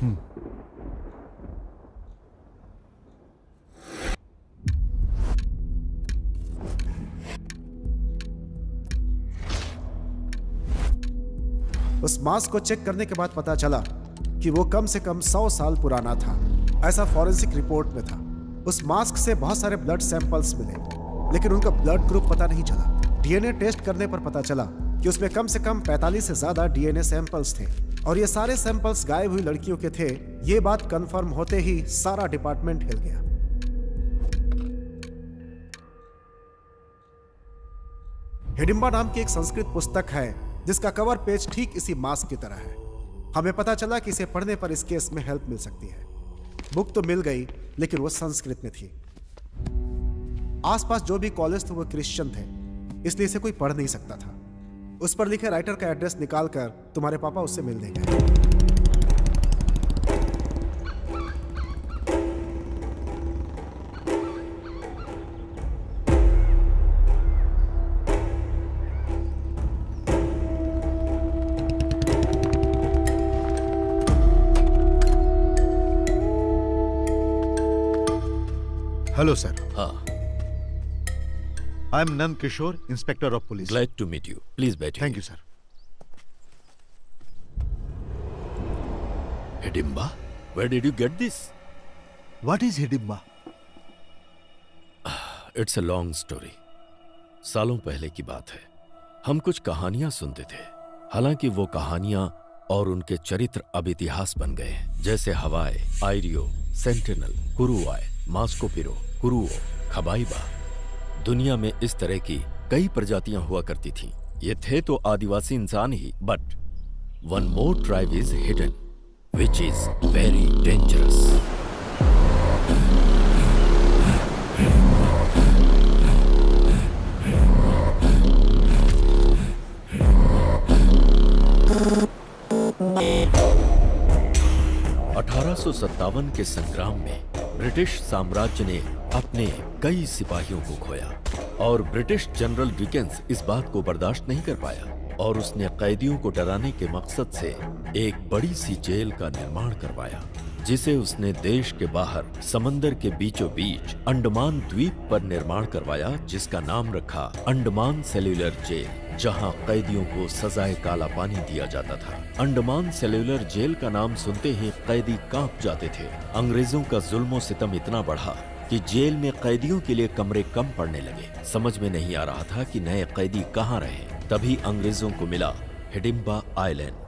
उस मास्क को चेक करने के बाद पता चला कि वो कम से कम 100 साल पुराना था, ऐसा फॉरेंसिक रिपोर्ट में था। उस मास्क से बहुत सारे ब्लड सैंपल्स मिले, लेकिन उनका ब्लड ग्रुप पता नहीं चला। डीएनए टेस्ट करने पर पता चला कि उसमें कम से कम 45 से ज्यादा डीएनए सैंपल्स थे और ये सारे सैंपल्स गायब हुई लड़कियों के थे। ये बात कंफर्म होते ही सारा डिपार्टमेंट हिल गया। हिडिंबा नाम की एक संस्कृत पुस्तक है जिसका कवर पेज ठीक इसी मास्क की तरह है। हमें पता चला कि इसे पढ़ने पर इस केस में हेल्प मिल सकती है। बुक तो मिल गई, लेकिन वो संस्कृत में थी। आसपास जो भी कॉलेज थे वो क्रिश्चियन थे, इसलिए इसे कोई पढ़ नहीं सकता था। उस पर लिखे राइटर का एड्रेस निकालकर तुम्हारे पापा उससे मिल देंगे। Hello sir. हाँ। I am Nand Kishore, inspector of police. Glad to meet you. Please बैठिए। Thank you sir. Hidimba, where did you get this? What is Hidimba? It's a long story. सालों पहले की बात है। हम कुछ कहानियां सुनते थे, हालांकि वो कहानियां और उनके चरित्र अब इतिहास बन गए हैं, जैसे हवाई, आयरियो, सेंटिनल, कुरुआय, मास्कोपिरो, कुरुओ, खबाइबा। दुनिया में इस तरह की कई प्रजातियां हुआ करती थीं। ये थे तो आदिवासी इंसान ही, but one more tribe is hidden, which is very dangerous. (1857) के संग्राम में ब्रिटिश साम्राज्य ने अपने कई सिपाहियों को खोया और ब्रिटिश जनरल डिकेंस इस बात को बर्दाश्त नहीं कर पाया और उसने कैदियों को डराने के मकसद से एक बड़ी सी जेल का निर्माण करवाया, जिसे उसने देश के बाहर समंदर के बीचों बीच अंडमान द्वीप पर निर्माण करवाया, जिसका नाम रखा अंडमान सेल्यूलर जेल, जहां कैदियों को सजाए काला पानी दिया जाता था। अंडमान सेल्यूलर जेल का नाम सुनते ही कैदी कांप जाते थे। अंग्रेजों का जुल्म सितम इतना बढ़ा कि जेल में कैदियों के लिए कमरे कम पड़ने लगे। समझ में नहीं आ रहा था कि नए कैदी कहाँ रहे। तभी अंग्रेजों को मिला हिडिंबा आइलैंड।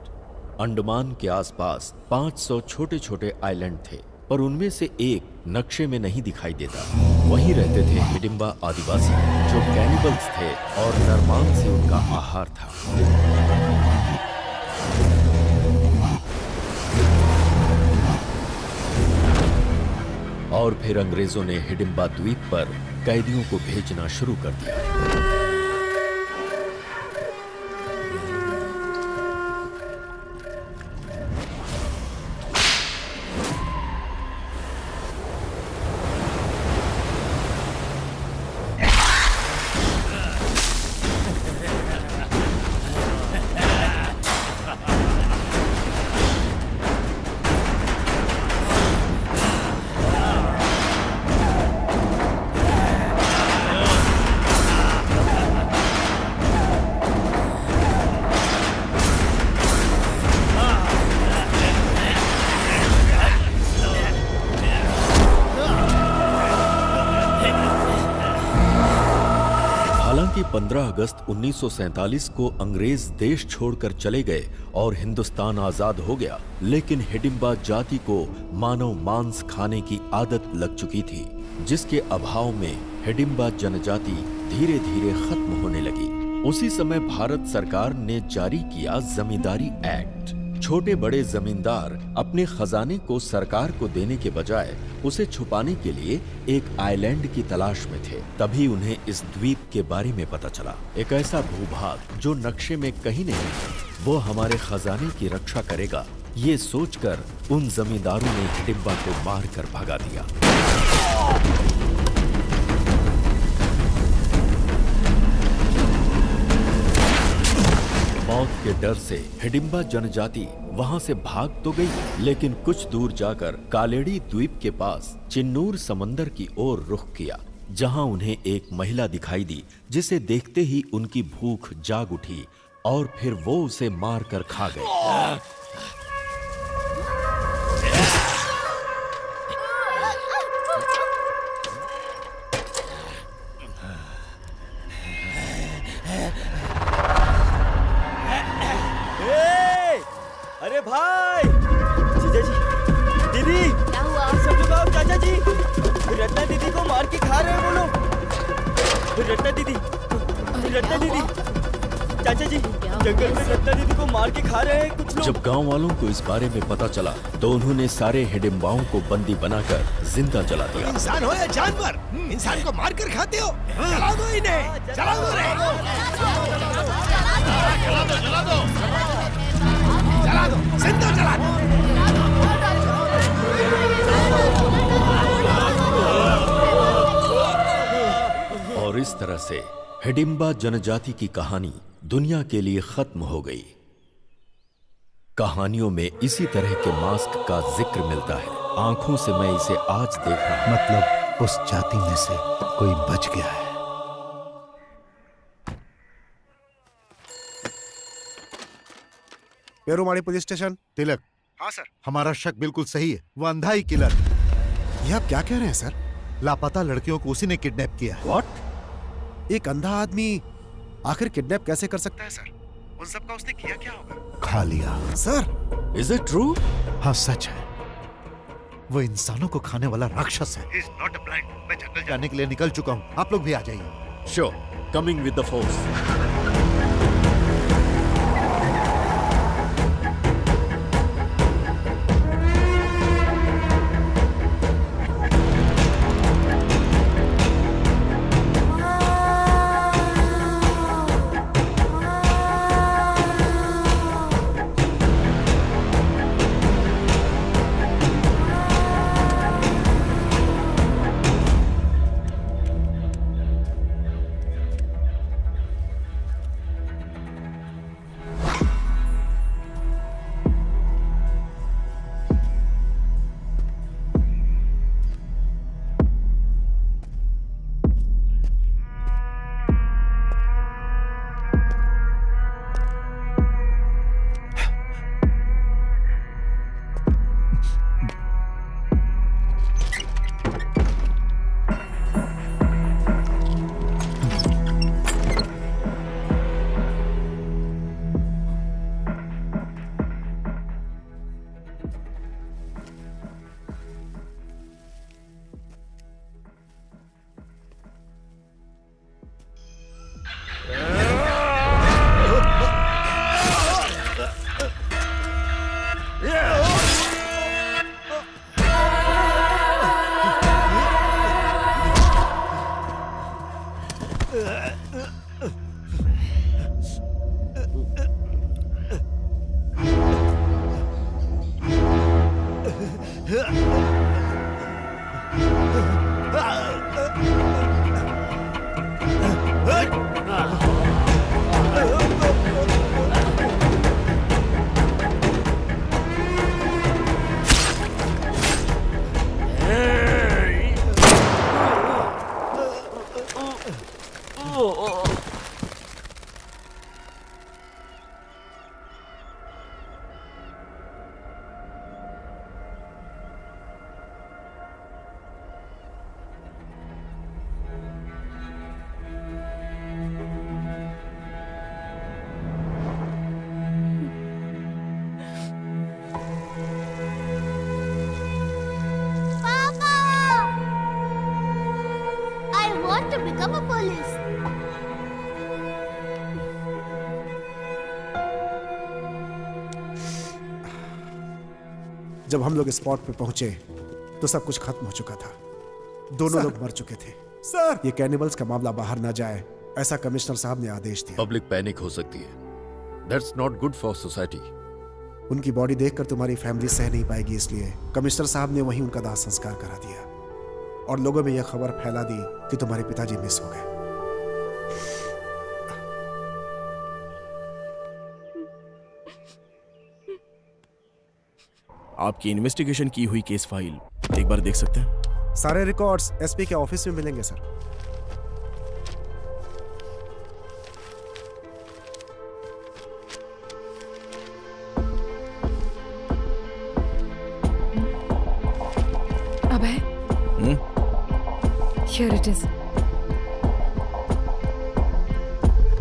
अंडमान के आसपास 500 छोटे छोटे आइलैंड थे, पर उनमें से एक नक्शे में नहीं दिखाई देता। वहीं रहते थे हिडिंबा आदिवासी, जो कैनिबल्स थे और नरमान से उनका आहार था। और फिर अंग्रेजों ने हिडिंबा द्वीप पर कैदियों को भेजना शुरू कर दिया। 15 अगस्त 1947 को अंग्रेज देश छोड़कर चले गए और हिंदुस्तान आजाद हो गया, लेकिन हिडिंबा जाति को मानव मांस खाने की आदत लग चुकी थी, जिसके अभाव में हिडिंबा जनजाति धीरे धीरे खत्म होने लगी। उसी समय भारत सरकार ने जारी किया जमींदारी एक्ट। छोटे बड़े जमींदार अपने खजाने को सरकार को देने के बजाय उसे छुपाने के लिए एक आइलैंड की तलाश में थे। तभी उन्हें इस द्वीप के बारे में पता चला। एक ऐसा भूभाग जो नक्शे में कहीं नहीं है, वो हमारे खजाने की रक्षा करेगा। ये सोचकर उन जमींदारों ने हिडिंबा को मार कर भगा दिया। मौत के डर से हिडिंबा जनजाति वहां से भाग तो गई, लेकिन कुछ दूर जाकर कालेड़ी द्वीप के पास चिन्नूर समंदर की ओर रुख किया, जहां उन्हें एक महिला दिखाई दी, जिसे देखते ही उनकी भूख जाग उठी और फिर वो उसे मारकर खा गए। अरे भाई, जीजा जी, दीदी, क्या हुआ? सब लोग आओ, चाचा जी, रत्ना दीदी को मार के खा रहे हैं वो लोग। रत्ना दीदी, चाचा जी, जंगल में रत्ना दीदी को मार के खा रहे हैं कुछ लोग। जब गांव वालों को इस बारे में पता चला तो उन्होंने सारे हिडिंबाओं को बंदी बनाकर जिंदा जला दिया। इंसान हो या जानवर, इंसान को मार कर खाते हो? जला दो इन्हें, जला दो रे। जला दो, जिंदा जला दो। और इस तरह से हिडिंबा जनजाति की कहानी दुनिया के लिए खत्म हो गई। कहानियों में इसी तरह के मास्क का जिक्र मिलता है। आंखों से मैं इसे आज देख रहा हूं। मतलब उस जाति में से कोई बच गया है। पेरुमाड़ी पुलिस स्टेशन। तिलक। हाँ सर। हमारा शक बिल्कुल सही है, वो अंधा ही किलर। ये आप क्या कह रहे हैं सर? लापता लड़कियों को उसी ने किडनैप किया है। व्हाट? एक अंधा आदमी आखिर किडनैप कैसे कर सकता है सर? उन सब का उसने किया क्या होगा? खा लिया। Sir, is it true? हाँ सच है, वो इंसानों को खाने वाला राक्षस है। He's not a blind. मैं जंगल जाने के लिए निकल चुका हूँ, आप लोग भी आ जाइए। Sure, coming with the force. become a police. जब हम लोग स्पॉट पे पहुंचे तो सब कुछ खत्म हो चुका था। दोनों लोग मर चुके थे। सर, ये कैनिबल्स का मामला बाहर ना जाए, ऐसा कमिश्नर साहब ने आदेश दिया। पब्लिक पैनिक हो सकती है। That's not good for society. उनकी बॉडी देखकर तुम्हारी फैमिली सह नहीं पाएगी, इसलिए कमिश्नर साहब ने वहीं उनका दाह संस्कार करा दिया और लोगों में यह खबर फैला दी कि तुम्हारे पिताजी मिस हो गए। आपकी इन्वेस्टिगेशन की हुई केस फाइल एक बार देख सकते हैं? सारे रिकॉर्ड्स एसपी के ऑफिस में मिलेंगे सर। अबे Here it is.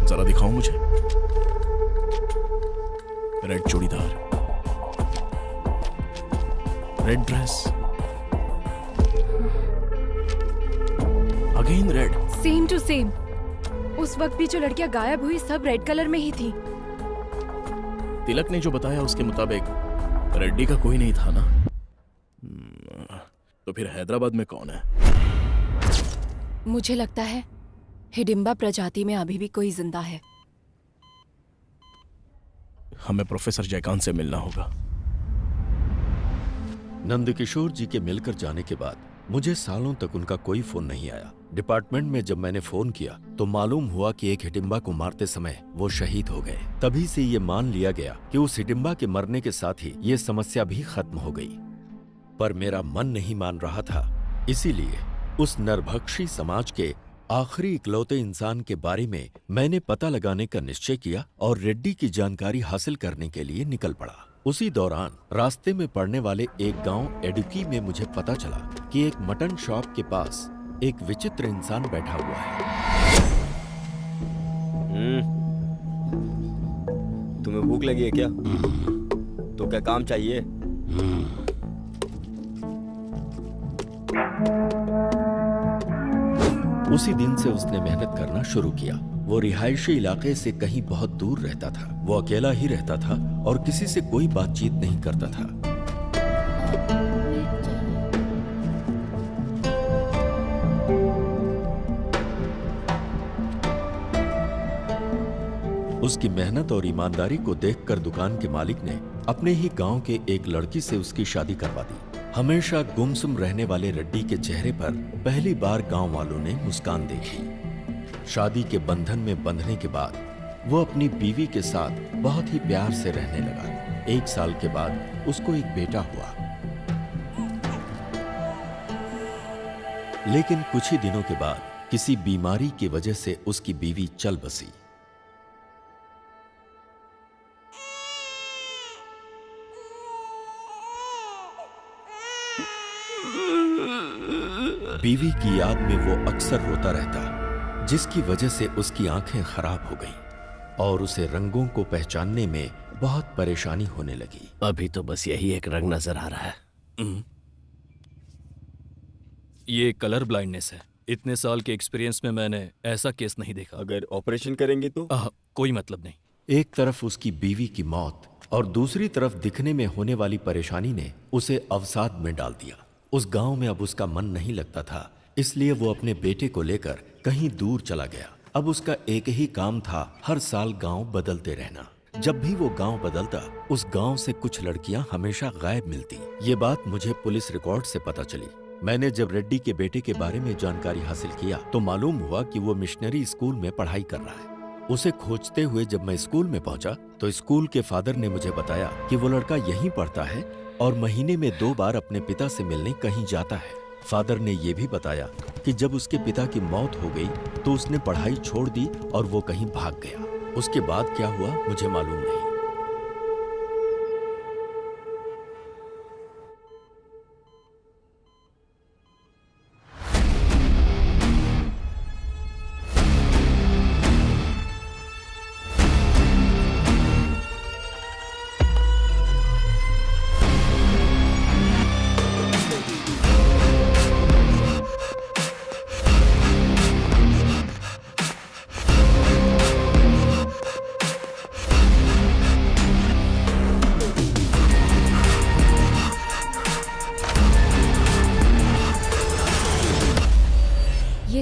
जरा दिखाओ मुझे। Red churidar, red dress, again red. Same to same. उस वक्त भी जो लड़कियां गायब हुई सब रेड कलर में ही थी। तिलक ने जो बताया उसके मुताबिक रेड्डी का कोई नहीं था ना? तो फिर हैदराबाद में कौन है? मुझे लगता है हिडिंबा प्रजाति में अभी भी कोई जिंदा है। हमें प्रोफेसर जयकांत से मिलना होगा। नंदकिशोर जी के मिलकर जाने के बाद मुझे सालों तक उनका कोई फोन नहीं आया। डिपार्टमेंट में जब मैंने फोन किया तो मालूम हुआ कि एक हिडिंबा को मारते समय वो शहीद हो गए। तभी से ये मान लिया गया कि उस हिडिंबा के मरने के साथ ही ये समस्या भी खत्म हो गई। पर मेरा मन नहीं मान रहा था, इसीलिए उस नरभक्षी समाज के आखिरी इकलौते इंसान के बारे में मैंने पता लगाने का निश्चय किया और रेड्डी की जानकारी हासिल करने के लिए निकल पड़ा। उसी दौरान रास्ते में पड़ने वाले एक गांव एडुकी में मुझे पता चला कि एक मटन शॉप के पास एक विचित्र इंसान बैठा हुआ है। तुम्हें भूख लगी है क्या? तो क्या काम चाहिए? उसी दिन से उसने मेहनत करना शुरू किया। वो रिहायशी इलाके से कहीं बहुत दूर रहता था। वो अकेला ही रहता था और किसी से कोई बातचीत नहीं करता था। उसकी मेहनत और ईमानदारी को देखकर दुकान के मालिक ने अपने ही गांव के एक लड़की से उसकी शादी करवा दी। हमेशा गुमसुम रहने वाले रेड्डी के चेहरे पर पहली बार गांव वालों ने मुस्कान देखी। शादी के बंधन में बंधने के बाद वो अपनी बीवी के साथ बहुत ही प्यार से रहने लगा। 1 साल के बाद उसको एक बेटा हुआ। लेकिन कुछ ही दिनों के बाद किसी बीमारी की वजह से उसकी बीवी चल बसी। बीवी की याद में वो अक्सर रोता रहता, जिसकी वजह से उसकी आंखें खराब हो गईं और उसे रंगों को पहचानने में बहुत परेशानी होने लगी। अभी तो बस यही एक रंग नजर आ रहा है। ये कलर ब्लाइंडनेस है। इतने साल के एक्सपीरियंस में मैंने ऐसा केस नहीं देखा। अगर ऑपरेशन करेंगे तो? कोई मतलब नहीं। एक तरफ उसकी बीवी की मौत और दूसरी तरफ दिखने में होने वाली परेशानी ने उसे अवसाद में डाल दिया। उस गांव में अब उसका मन नहीं लगता था, इसलिए वो अपने बेटे को लेकर कहीं दूर चला गया। अब उसका एक ही काम था, हर साल गांव बदलते रहना। जब भी वो गांव बदलता, उस गांव से कुछ लड़कियां हमेशा गायब मिलती। ये बात मुझे पुलिस रिकॉर्ड से पता चली। मैंने जब रेड्डी के बेटे के बारे में जानकारी हासिल किया तो मालूम हुआ कि वो मिशनरी स्कूल में पढ़ाई कर रहा है। उसे खोजते हुए जब मैं स्कूल में पहुंचा तो स्कूल के फादर ने मुझे बताया कि वो लड़का यहीं पढ़ता है और महीने में 2 बार अपने पिता से मिलने कहीं जाता है। फादर ने यह भी बताया कि जब उसके पिता की मौत हो गई तो उसने पढ़ाई छोड़ दी और वो कहीं भाग गया। उसके बाद क्या हुआ मुझे मालूम नहीं।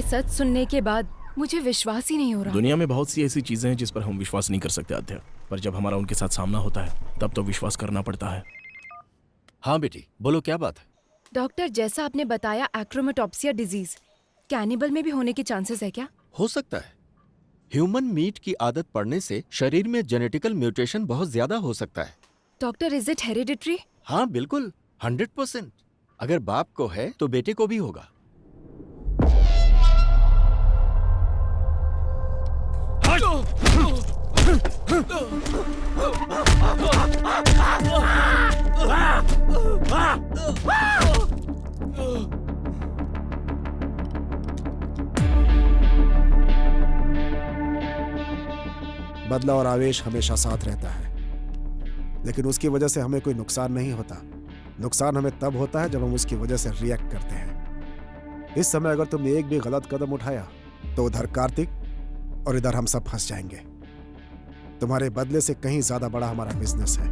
सच सुनने के बाद मुझे विश्वास ही नहीं हो रहा। दुनिया में बहुत सी ऐसी चीजें हैं जिस पर हम विश्वास नहीं कर सकते आध्या, पर जब हमारा उनके साथ सामना होता है तब तो विश्वास करना पड़ता है। हाँ बेटी, बोलो क्या बात है? डॉक्टर, जैसा आपने बताया एक्रोमेटोप्सिया डिजीज कैनिबल में भी होने के चांसेस है क्या? हो सकता है। ह्यूमन मीट की आदत पड़ने से शरीर में जेनेटिकल म्यूटेशन बहुत ज्यादा हो सकता है। Doctor, is it hereditary? हाँ बिल्कुल, 100%। अगर बाप को है तो बेटे को भी होगा। बदला और आवेश हमेशा साथ रहता है, लेकिन उसकी वजह से हमें कोई नुकसान नहीं होता। नुकसान हमें तब होता है जब हम उसकी वजह से रिएक्ट करते हैं। इस समय अगर तुमने एक भी गलत कदम उठाया तो उधर कार्तिक और इधर हम सब फंस जाएंगे। तुम्हारे बदले से कहीं ज्यादा बड़ा हमारा बिजनेस है।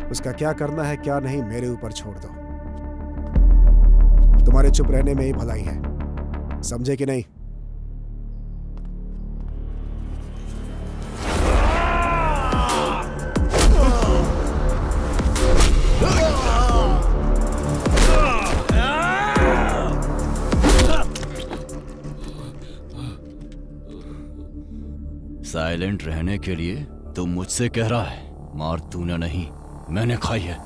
उसका क्या करना है क्या नहीं मेरे ऊपर छोड़ दो। तुम्हारे चुप रहने में ही भलाई है, समझे कि नहीं? साइलेंट रहने के लिए तू मुझसे कह रहा है? मार तूने नहीं, मैंने खाई है।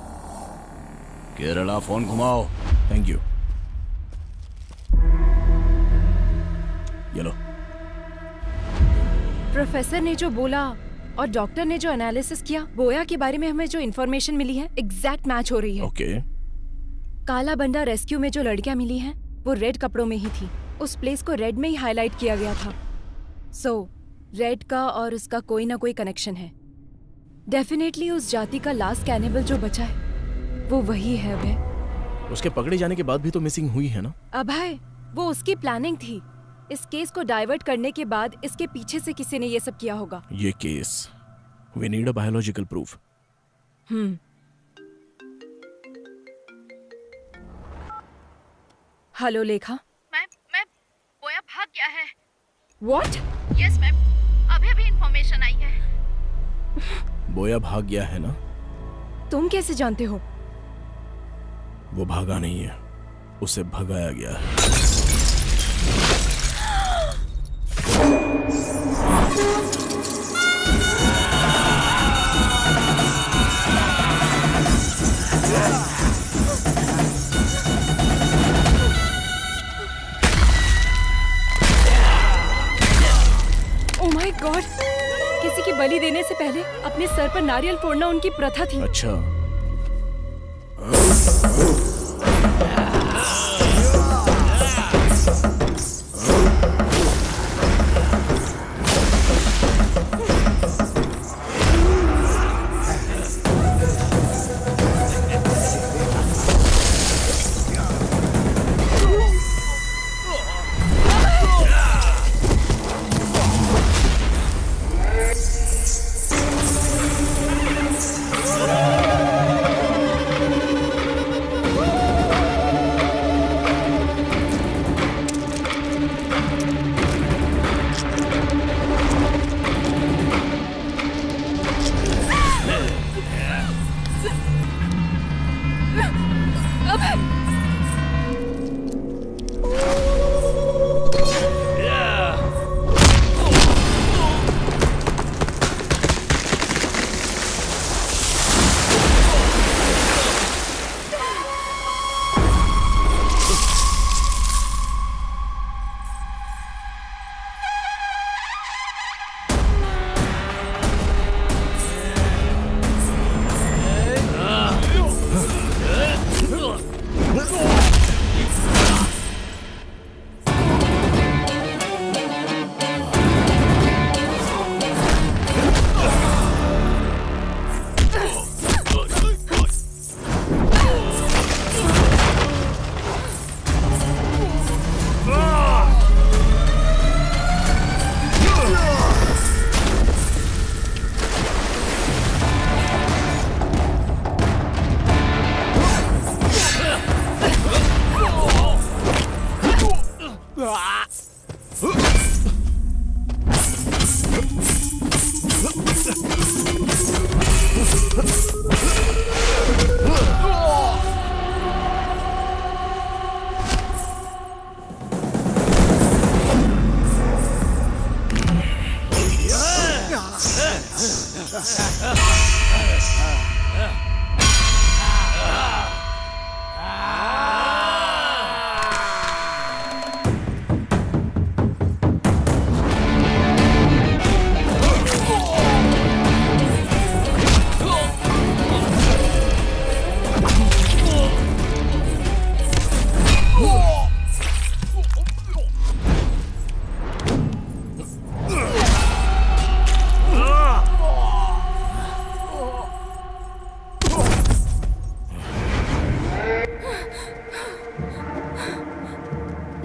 केरला फोन घुमाओ। Thank you. ये लो। प्रोफेसर ने जो बोला और डॉक्टर ने जो एनालिसिस किया, बोया के बारे में हमें जो इन्फॉर्मेशन मिली है एग्जैक्ट मैच हो रही है। ओके। काला बंडा रेस्क्यू में जो लड़कियां मिली हैं वो रेड कपड़ों में ही थी। उस प्लेस को रेड में ही हाईलाइट किया गया था। सो रेड का और उसका कोई ना कोई कनेक्शन है। डेफिनेटली उस जाति का लास्ट कैनिबल जो बचा है वो वही है अभय। उसके पकड़े जाने के बाद भी तो मिसिंग हुई है ना? अभय, वो उसकी प्लानिंग थी। इस केस को डाइवर्ट करने के बाद इसके पीछे से किसी ने ये सब किया होगा। ये case, we need a biological proof. Hello Lekha. Ma'am, बोया भाग गया है। व्हाट? यस मैम, अभी अभी इंफॉर्मेशन आई है। बोया भाग गया है ना? तुम कैसे जानते हो? वो भागा नहीं है, उसे भगाया गया है। ओह माय गॉड! किसी की बलि देने से पहले अपने सर पर नारियल फोड़ना उनकी प्रथा थी। अच्छा।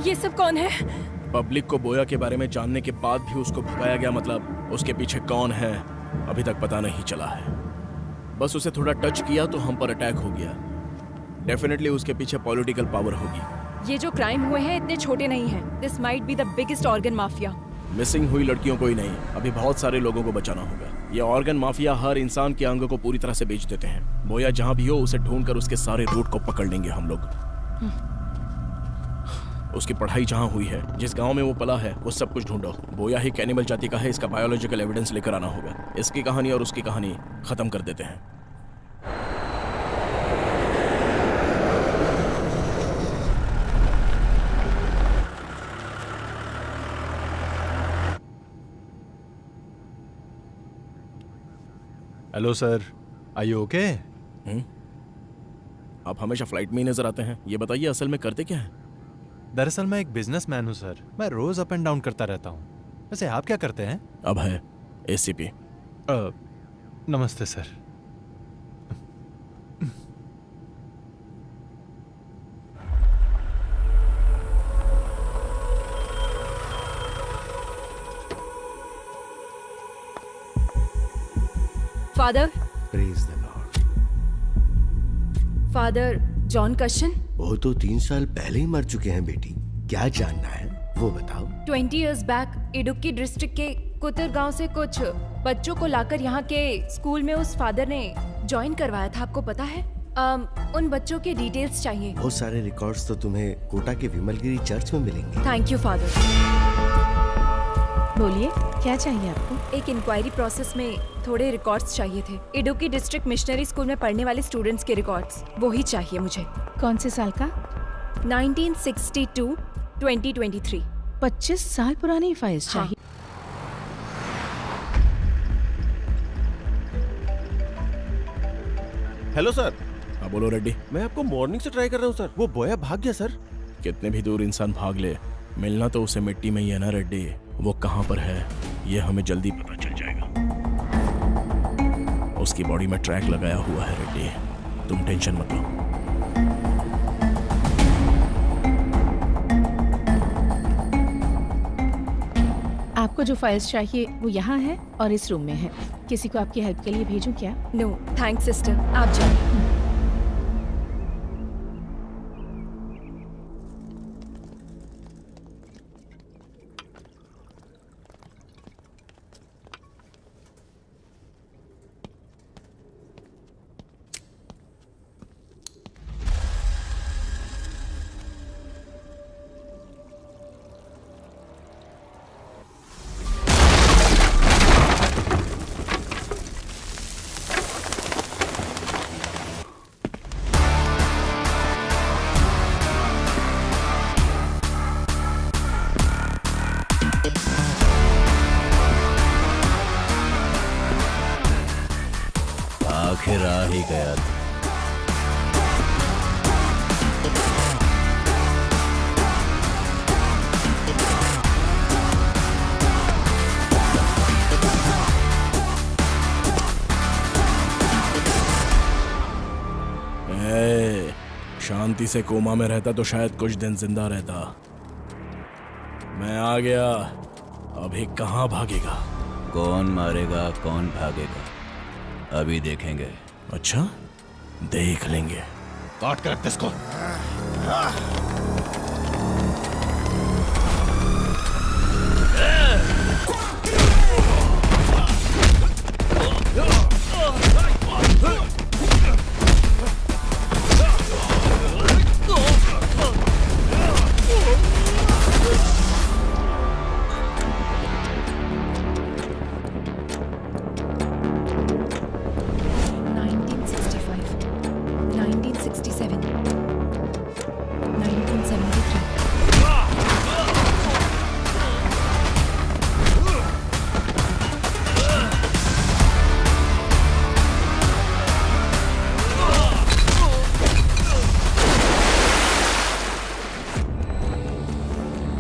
ये सब कौन है? पब्लिक को बोया के बारे में जानने के बाद भी उसको भगाया गया, मतलब उसके पीछे कौन है अभी तक पता नहीं चला है। बस उसे थोड़ा टच किया तो हम पर अटैक हो गया। डेफिनेटली उसके पीछे पॉलिटिकल पावर होगी। ये जो क्राइम हुए हैं इतने छोटे नहीं हैं। This might be the biggest organ mafia. Missing हुई लड़कियों को ही नहीं, अभी बहुत सारे लोगों को बचाना होगा। ये ऑर्गन माफिया हर इंसान के अंग को पूरी तरह से बेच देते हैं। बोया जहां भी हो उसे ढूंढकर उसके सारे रूट को पकड़ लेंगे हम लोग। उसकी पढ़ाई जहां हुई है, जिस गांव में वो पला है, वो सब कुछ ढूंढो। बोया ही कैनिबल जाति का है, इसका बायोलॉजिकल एविडेंस लेकर आना होगा। इसकी कहानी और उसकी कहानी खत्म कर देते हैं। Hello sir, are you okay? आप हमेशा फ्लाइट में ही नजर आते हैं। ये बताइए असल में करते क्या हैं? दरअसल मैं एक बिजनेसमैन हूँ सर। मैं रोज अप एंड डाउन करता रहता हूँ। वैसे आप क्या करते हैं? अब है एसीपी। नमस्ते sir. Father, praise the lord. Father John कशन। वो तो 3 साल पहले ही मर चुके हैं बेटी। क्या जानना है वो बताओ। 20 years बैक इडुक्की डिस्ट्रिक्ट के कुतर गांव से कुछ बच्चों को लाकर यहाँ के स्कूल में उस फादर ने ज्वाइन करवाया था, आपको पता है? उन बच्चों के डिटेल्स चाहिए। बहुत सारे रिकॉर्ड्स तो तुम्हें कोटा के विमलगिरी चर्च में मिलेंगे। Thank you father. बोलिए, क्या चाहिए आपको? एक इंक्वायरी प्रोसेस में थोड़े रिकॉर्ड्स चाहिए थे। इडुक्की डिस्ट्रिक्ट मिशनरी स्कूल में पढ़ने वाले स्टूडेंट्स के रिकॉर्ड्स, वो ही चाहिए मुझे। कौन से साल का? 1962 2023। 25 साल पुरानी फाइल्स चाहिए। Hello sir. हाँ बोलो रेड्डी। मैं आपको मॉर्निंग से ट्राई कर रहा हूँ सर। वो बोया भाग गया सर। कितने भी दूर इंसान भाग ले, मिलना तो उसे मिट्टी में ही है ना रेड्डी। वो कहाँ पर है ये हमें जल्दी पता चल जाएगा। उसकी बॉडी में ट्रैक लगाया हुआ है रेड्डी, तुम टेंशन मत लो। आपको जो फाइल्स चाहिए वो यहाँ है और इस रूम में है। किसी को आपकी हेल्प के लिए भेजूं क्या? नो थैंक्स सिस्टर, आप जाओ। आखिर आ ही गया था। शांति से कोमा में रहता तो शायद कुछ दिन जिंदा रहता। मैं आ गया, अभी कहाँ भागेगा? कौन मारेगा कौन भागेगा अभी देखेंगे। अच्छा, देख लेंगे। काट कर रख इसको।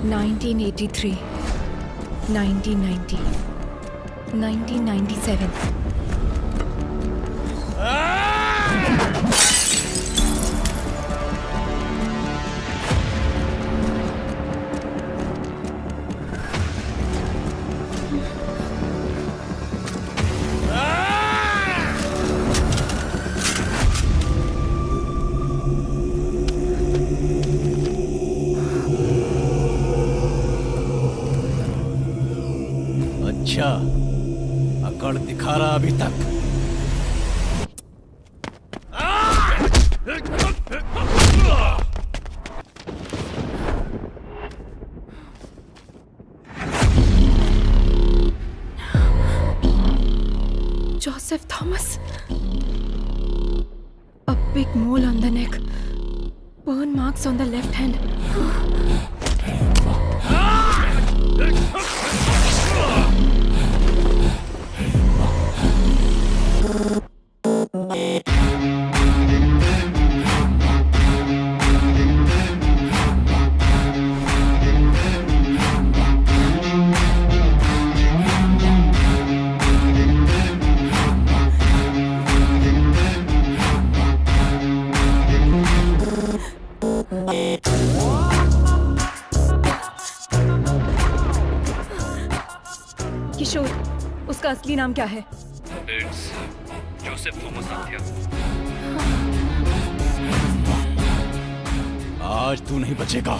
(1983, 1990, 1997. खा रहा अभी तक? Joseph Thomas. A big mole on the neck. Burn marks on the left hand. किशोर, उसका असली नाम क्या है? Joseph Thomas Athiya. आज तू नहीं बचेगा।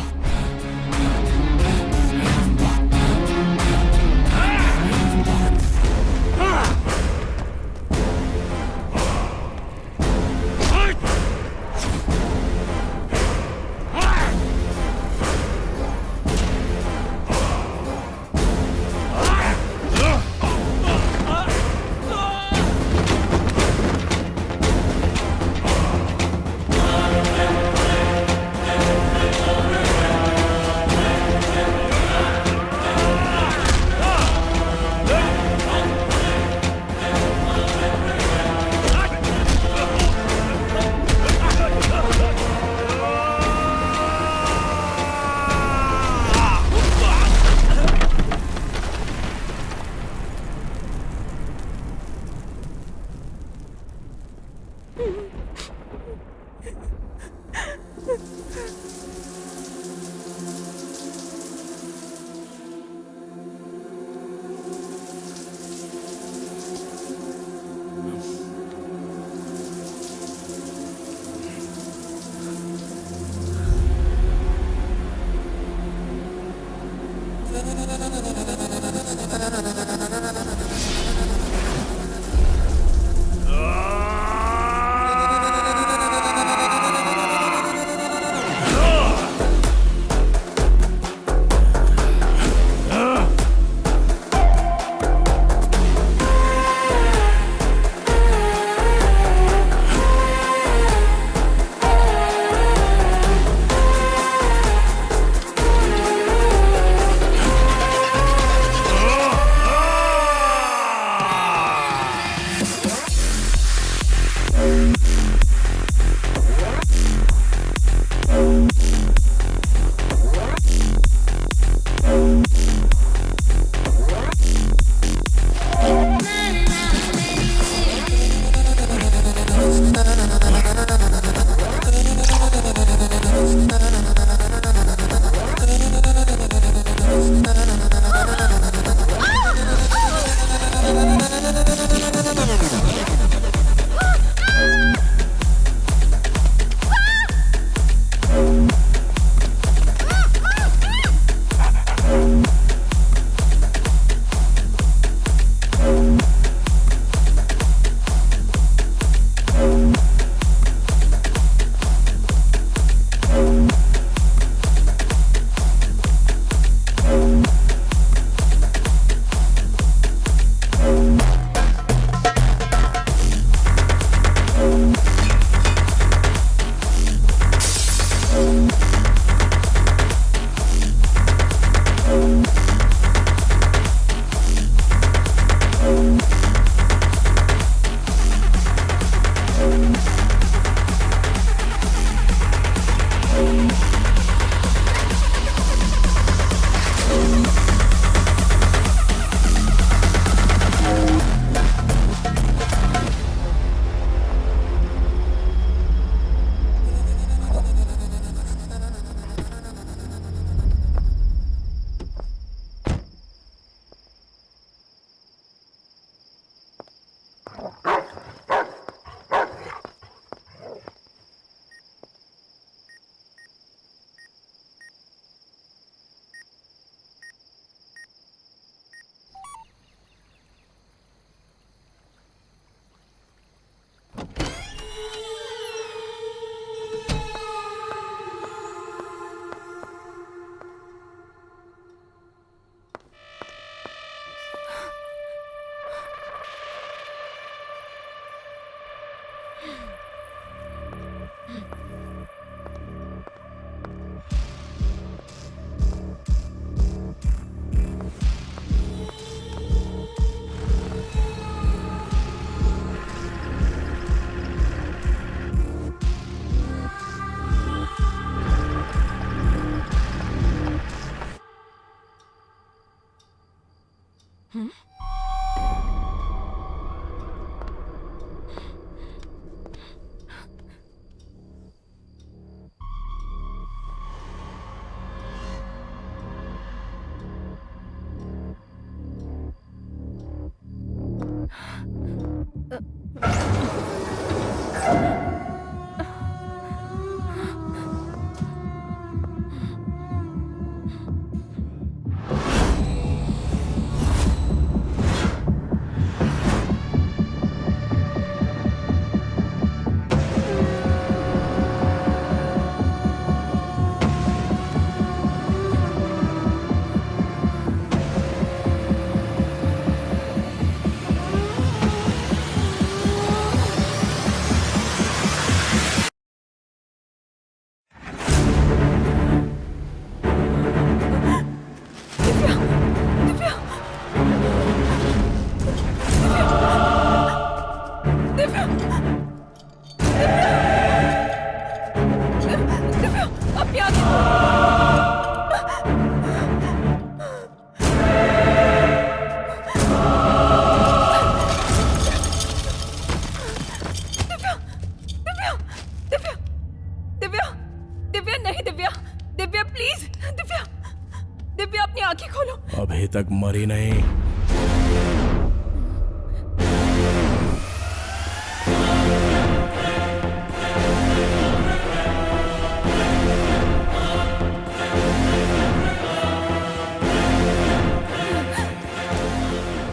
अपनी आंखें खोलो। अभी तक मरी नहीं।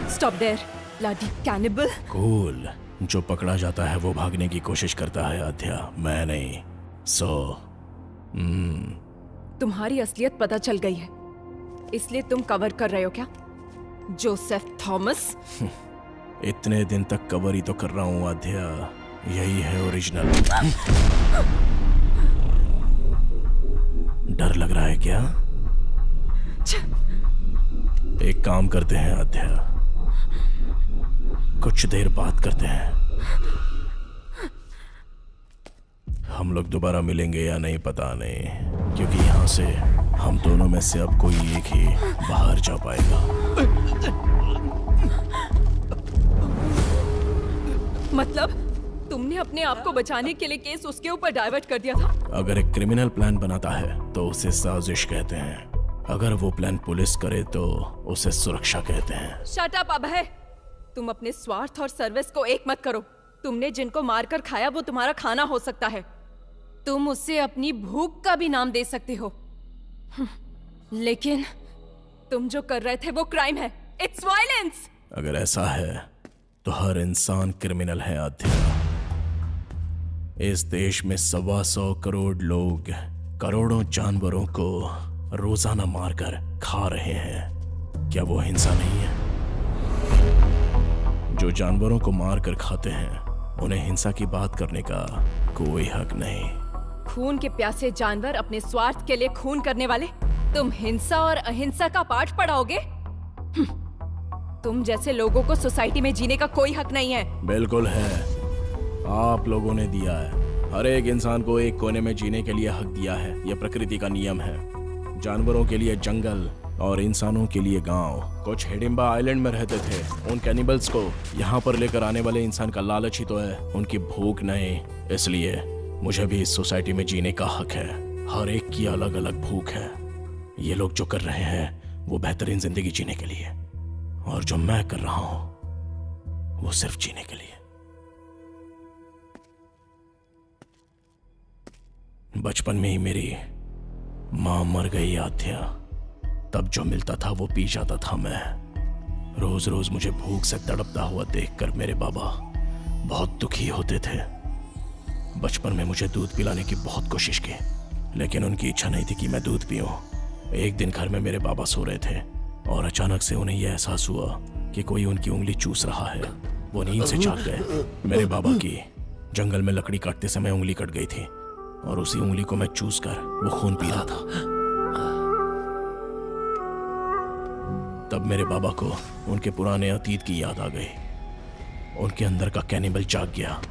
Stop there bloody cannibal. Cool. जो पकड़ा जाता है वो भागने की कोशिश करता है आध्या, मैं नहीं। तुम्हारी असलियत पता चल गई है, इसलिए तुम कवर कर रहे हो क्या जोसेफ थॉमस? इतने दिन तक कवर ही तो कर रहा हूँ आध्या, यही है ओरिजिनल। डर लग रहा है क्या? एक काम करते हैं आध्या, कुछ देर बात करते हैं। हम लोग दोबारा मिलेंगे या नहीं पता नहीं, क्योंकि यहाँ से हम दोनों में से अब कोई एक ही बाहर जा पाएगा। मतलब तुमने अपने आप को बचाने के लिए केस उसके ऊपर डाइवर्ट कर दिया था? अगर एक क्रिमिनल प्लान बनाता है तो उसे साजिश कहते हैं, अगर वो प्लान पुलिस करे तो उसे सुरक्षा कहते हैं। शट अप अभय, तुम अपने स्वार्थ और सर्विस को एक मत करो। तुमने जिनको मारकर खाया वो तुम्हारा खाना हो सकता है, तुम उससे अपनी भूख का भी नाम दे सकते हो, लेकिन तुम जो कर रहे थे वो क्राइम है। It's violence. अगर ऐसा है तो हर इंसान क्रिमिनल है आध्या। इस देश में 125 करोड़ लोग करोड़ों जानवरों को रोजाना मारकर खा रहे हैं, क्या वो हिंसा नहीं है? जो जानवरों को मारकर खाते हैं उन्हें हिंसा की बात करने का कोई हक नहीं। खून के प्यासे जानवर अपने स्वार्थ के लिए खून करने वाले, तुम हिंसा और अहिंसा का पाठ पढ़ाओगे? तुम जैसे लोगों को सोसाइटी में जीने का कोई हक नहीं है। बिल्कुल है, आप लोगों ने दिया है। हर एक इंसान को एक कोने में जीने के लिए हक दिया है, यह प्रकृति का नियम है। जानवरों के लिए जंगल और इंसानों के लिए गांव। कुछ हिडिंबा आइलैंड में रहते थे, उन कैनिबल्स को यहाँ पर लेकर आने वाले इंसान का लालच ही तो है, उनकी भूख नहीं। इसलिए मुझे भी इस सोसाइटी में जीने का हक है। हर एक की अलग अलग भूख है। ये लोग जो कर रहे हैं वो बेहतरीन जिंदगी जीने के लिए, और जो मैं कर रहा हूं वो सिर्फ जीने के लिए। बचपन में ही मेरी मां मर गई आध्या, तब जो मिलता था वो पी जाता था मैं। रोज रोज मुझे भूख से तड़पता हुआ देखकर मेरे बाबा बहुत दुखी होते थे। बचपन में मुझे दूध पिलाने की बहुत कोशिश की, लेकिन उनकी इच्छा नहीं थी कि मैं दूध पीऊं। एक दिन घर में मेरे बाबा सो रहे थे और अचानक से उन्हें यह एहसास हुआ कि कोई उनकी उंगली चूस रहा है। वो नींद से जाग गए। मेरे बाबा की जंगल में लकड़ी काटते समय उंगली कट गई थी और उसी उंगली को मैं चूस कर वो खून पी रहा था। तब मेरे बाबा को उनके पुराने अतीत की याद आ गई। उनके अंदर का कैनिबल जाग गया।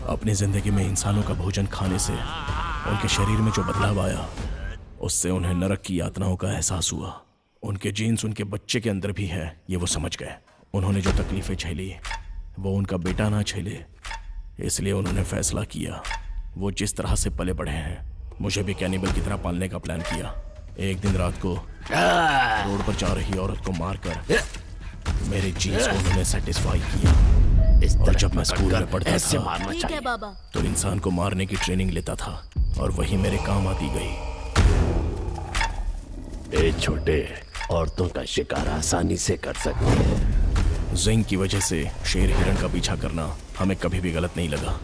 अपनी जिंदगी में इंसानों का भोजन खाने से उनके शरीर में जो बदलाव आया, उससे उन्हें नरक की यातनाओं का एहसास हुआ। उनके जीन्स उनके बच्चे के अंदर भी है, ये वो समझ गए। उन्होंने जो तकलीफें झेली वो उनका बेटा ना झेले, इसलिए उन्होंने फैसला किया। वो जिस तरह से पले बढ़े हैं, मुझे भी कैनिबल की तरह पालने का प्लान किया। एक दिन रात को रोड पर जा रही औरत को मारकर मेरे जीन्स को उन्होंने सेटिस्फाई किया। और जब मैं स्कूल में पढ़ता था ठीक है बाबा। तो इंसान को मारने की ट्रेनिंग लेता था और वही मेरे काम आती गई। ए छोटे, औरतों का शिकार आसानी से कर सकते हैं। जिंग की वजह से शेर हिरण का पीछा करना हमें कभी भी गलत नहीं लगा।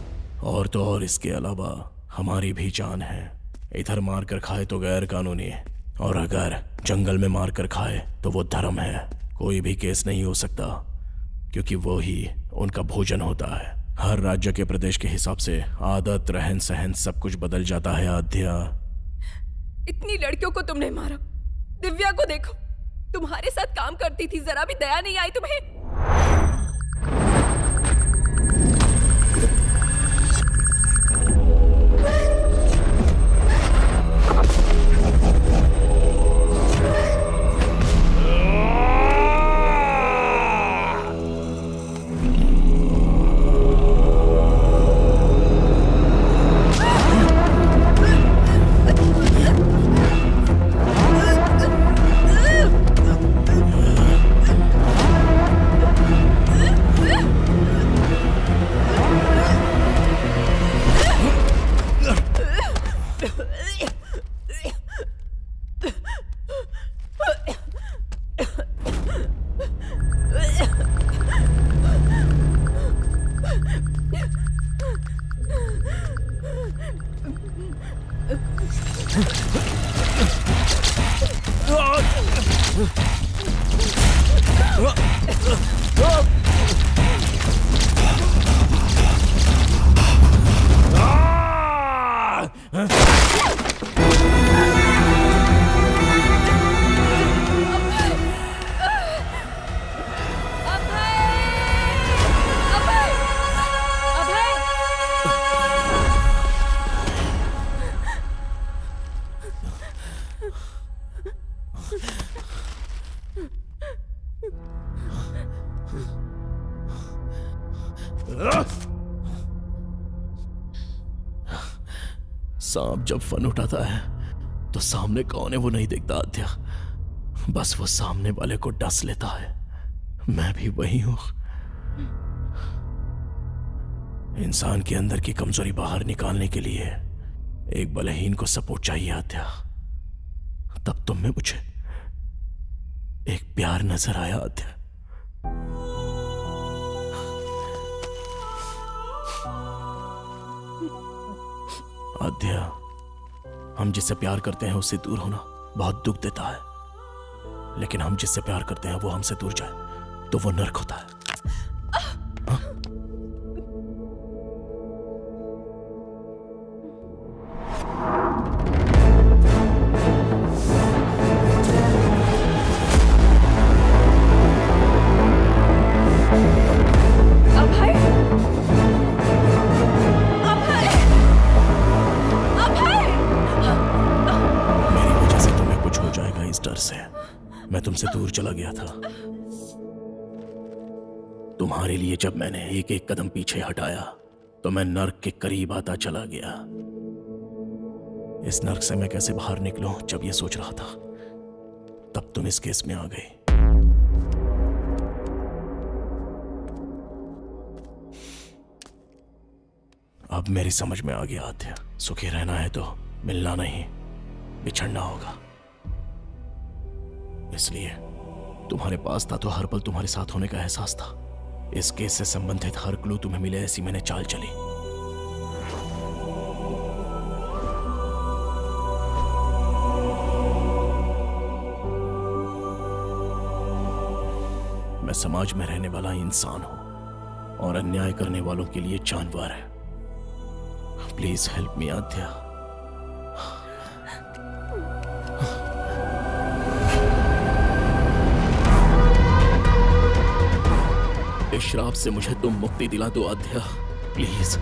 और तो और इसके अलावा हमारी भी जान है। इधर मार कर खाए तो गैर कानूनी है, और अगर जंगल में मार कर खाए तो वो धर्म है। कोई भी केस नहीं हो सकता, क्योंकि वो ही उनका भोजन होता है। हर राज्य के प्रदेश के हिसाब से आदत, रहन सहन सब कुछ बदल जाता है आध्या। इतनी लड़कियों को तुमने मारा। दिव्या को देखो, तुम्हारे साथ काम करती थी, जरा भी दया नहीं आई तुम्हें? सांप जब फन उठाता है तो सामने कौन है वो नहीं दिखता आद्या, बस वो सामने वाले को डस लेता है। मैं भी वही हूं। इंसान के अंदर की कमजोरी बाहर निकालने के लिए एक बलहीन को सपोर्ट चाहिए आद्या। तब तुम में मुझे एक प्यार नजर आया आद्या। आद्या, हम जिससे प्यार करते हैं उससे दूर होना बहुत दुख देता है, लेकिन हम जिससे प्यार करते हैं वो हमसे दूर जाए तो वो नर्क होता है। मैं तुमसे दूर चला गया था। तुम्हारे लिए जब मैंने एक एक कदम पीछे हटाया तो मैं नर्क के करीब आता चला गया। इस नर्क से मैं कैसे बाहर निकलूं जब ये सोच रहा था, तब तुम इस केस में आ गई। अब मेरी समझ में आ गया आद्या, सुखी रहना है तो मिलना नहीं, बिछड़ना होगा। इसलिए तुम्हारे पास था तो हर पल तुम्हारे साथ होने का एहसास था। इस केस से संबंधित हर क्लू तुम्हें मिले, ऐसी मैंने चाल चली। मैं समाज में रहने वाला इंसान हूं और अन्याय करने वालों के लिए जानवर है। प्लीज हेल्प मी आद्या। इस श्राप से मुझे तुम मुक्ति दिला दो आद्या, प्लीज।